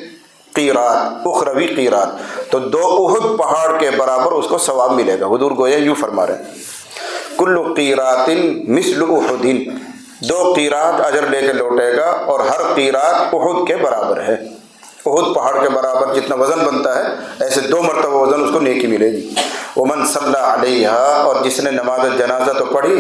قیرات، اخروی قیرات، تو 2 احد پہاڑ کے برابر اس کو ثواب ملے گا۔ حضور گویا یوں فرما رہے ہیں کل قیرات مثل احد، 2 قیرات اجر لے کے لوٹے گا اور ہر قیرات احد کے برابر ہے، احد پہاڑ کے برابر جتنا وزن بنتا ہے ایسے 2 مرتبہ وزن اس کو نیکی ملے گی۔ ومن صلی علیہا، اور جس نے نماز جنازہ تو پڑھی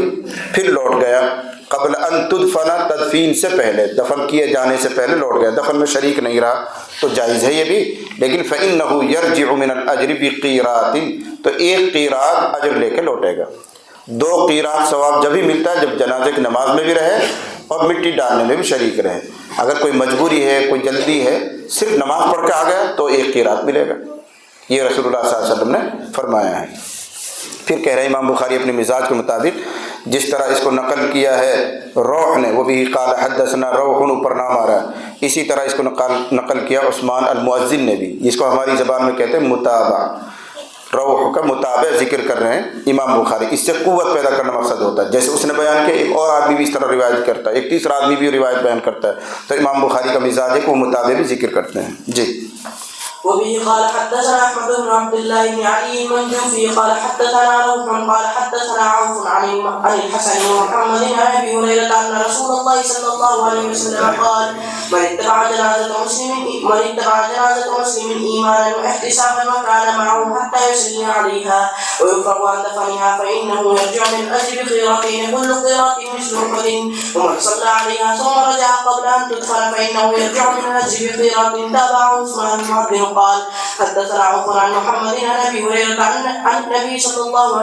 پھر لوٹ گیا، قبل ان تدفن، تدفین سے پہلے، دفن کیے جانے سے پہلے لوٹ گیا، دفن میں شریک نہیں رہا تو جائز ہے یہ بھی، لیکن فإنہ یرجع من الاجر بقیرات، تو 1 قیرات اجر لے کے لوٹے گا۔ 2 قیرات ثواب جب ہی ملتا ہے جب جنازے کی نماز میں بھی رہے اور مٹی ڈالنے میں بھی شریک رہے۔ اگر کوئی مجبوری ہے، کوئی جلدی ہے، صرف نماز پڑھ کے آ گیا تو 1 قیرات ملے گا، یہ رسول اللہ صلی اللہ علیہ وسلم نے فرمایا ہے۔ پھر کہہ رہے ہیں امام بخاری اپنے مزاج کے مطابق جس طرح اس کو نقل کیا ہے روح نے، وہ بھی قال حدثنا روح، اوپر نام آ رہا ہے، اسی طرح اس کو نقل کیا عثمان المؤذن نے بھی، جس کو ہماری زبان میں کہتے ہیں متابع، روح کا متابع ذکر کر رہے ہیں امام بخاری، اس سے قوت پیدا کرنا مقصد ہوتا ہے۔ جیسے اس نے بیان کیا ایک اور آدمی بھی اس طرح روایت کرتا ہے، ایک تیسرا آدمی بھی روایت بیان کرتا ہے، تو امام بخاری کا مزاج ہے کہ وہ متابع بھی ذکر کرتے ہیں۔ جی وبه قال حدثنا احمد بن عبد الله بن علي المنجوفي قال حدثنا روح قال حدثنا عوف عن الحسن ومحمد عن ابي هريره ان رسول الله صلى الله عليه وسلم قال من اتبع جنازه مسلم ايمانا واحتسابا وكان معه حتى يصلي عليها ويفرغ عن دفنها فانه يرجع من اجر قيرتين كل قيرة مثل احد، ومن صلى عليها ثم رجع قبل ان تدفن فانه يرجع من اجر قيرة. تابعه عثمان بن قال حدثنا عوف عن محمد عن ابي هريره عن النبي صلى الله عليه وسلم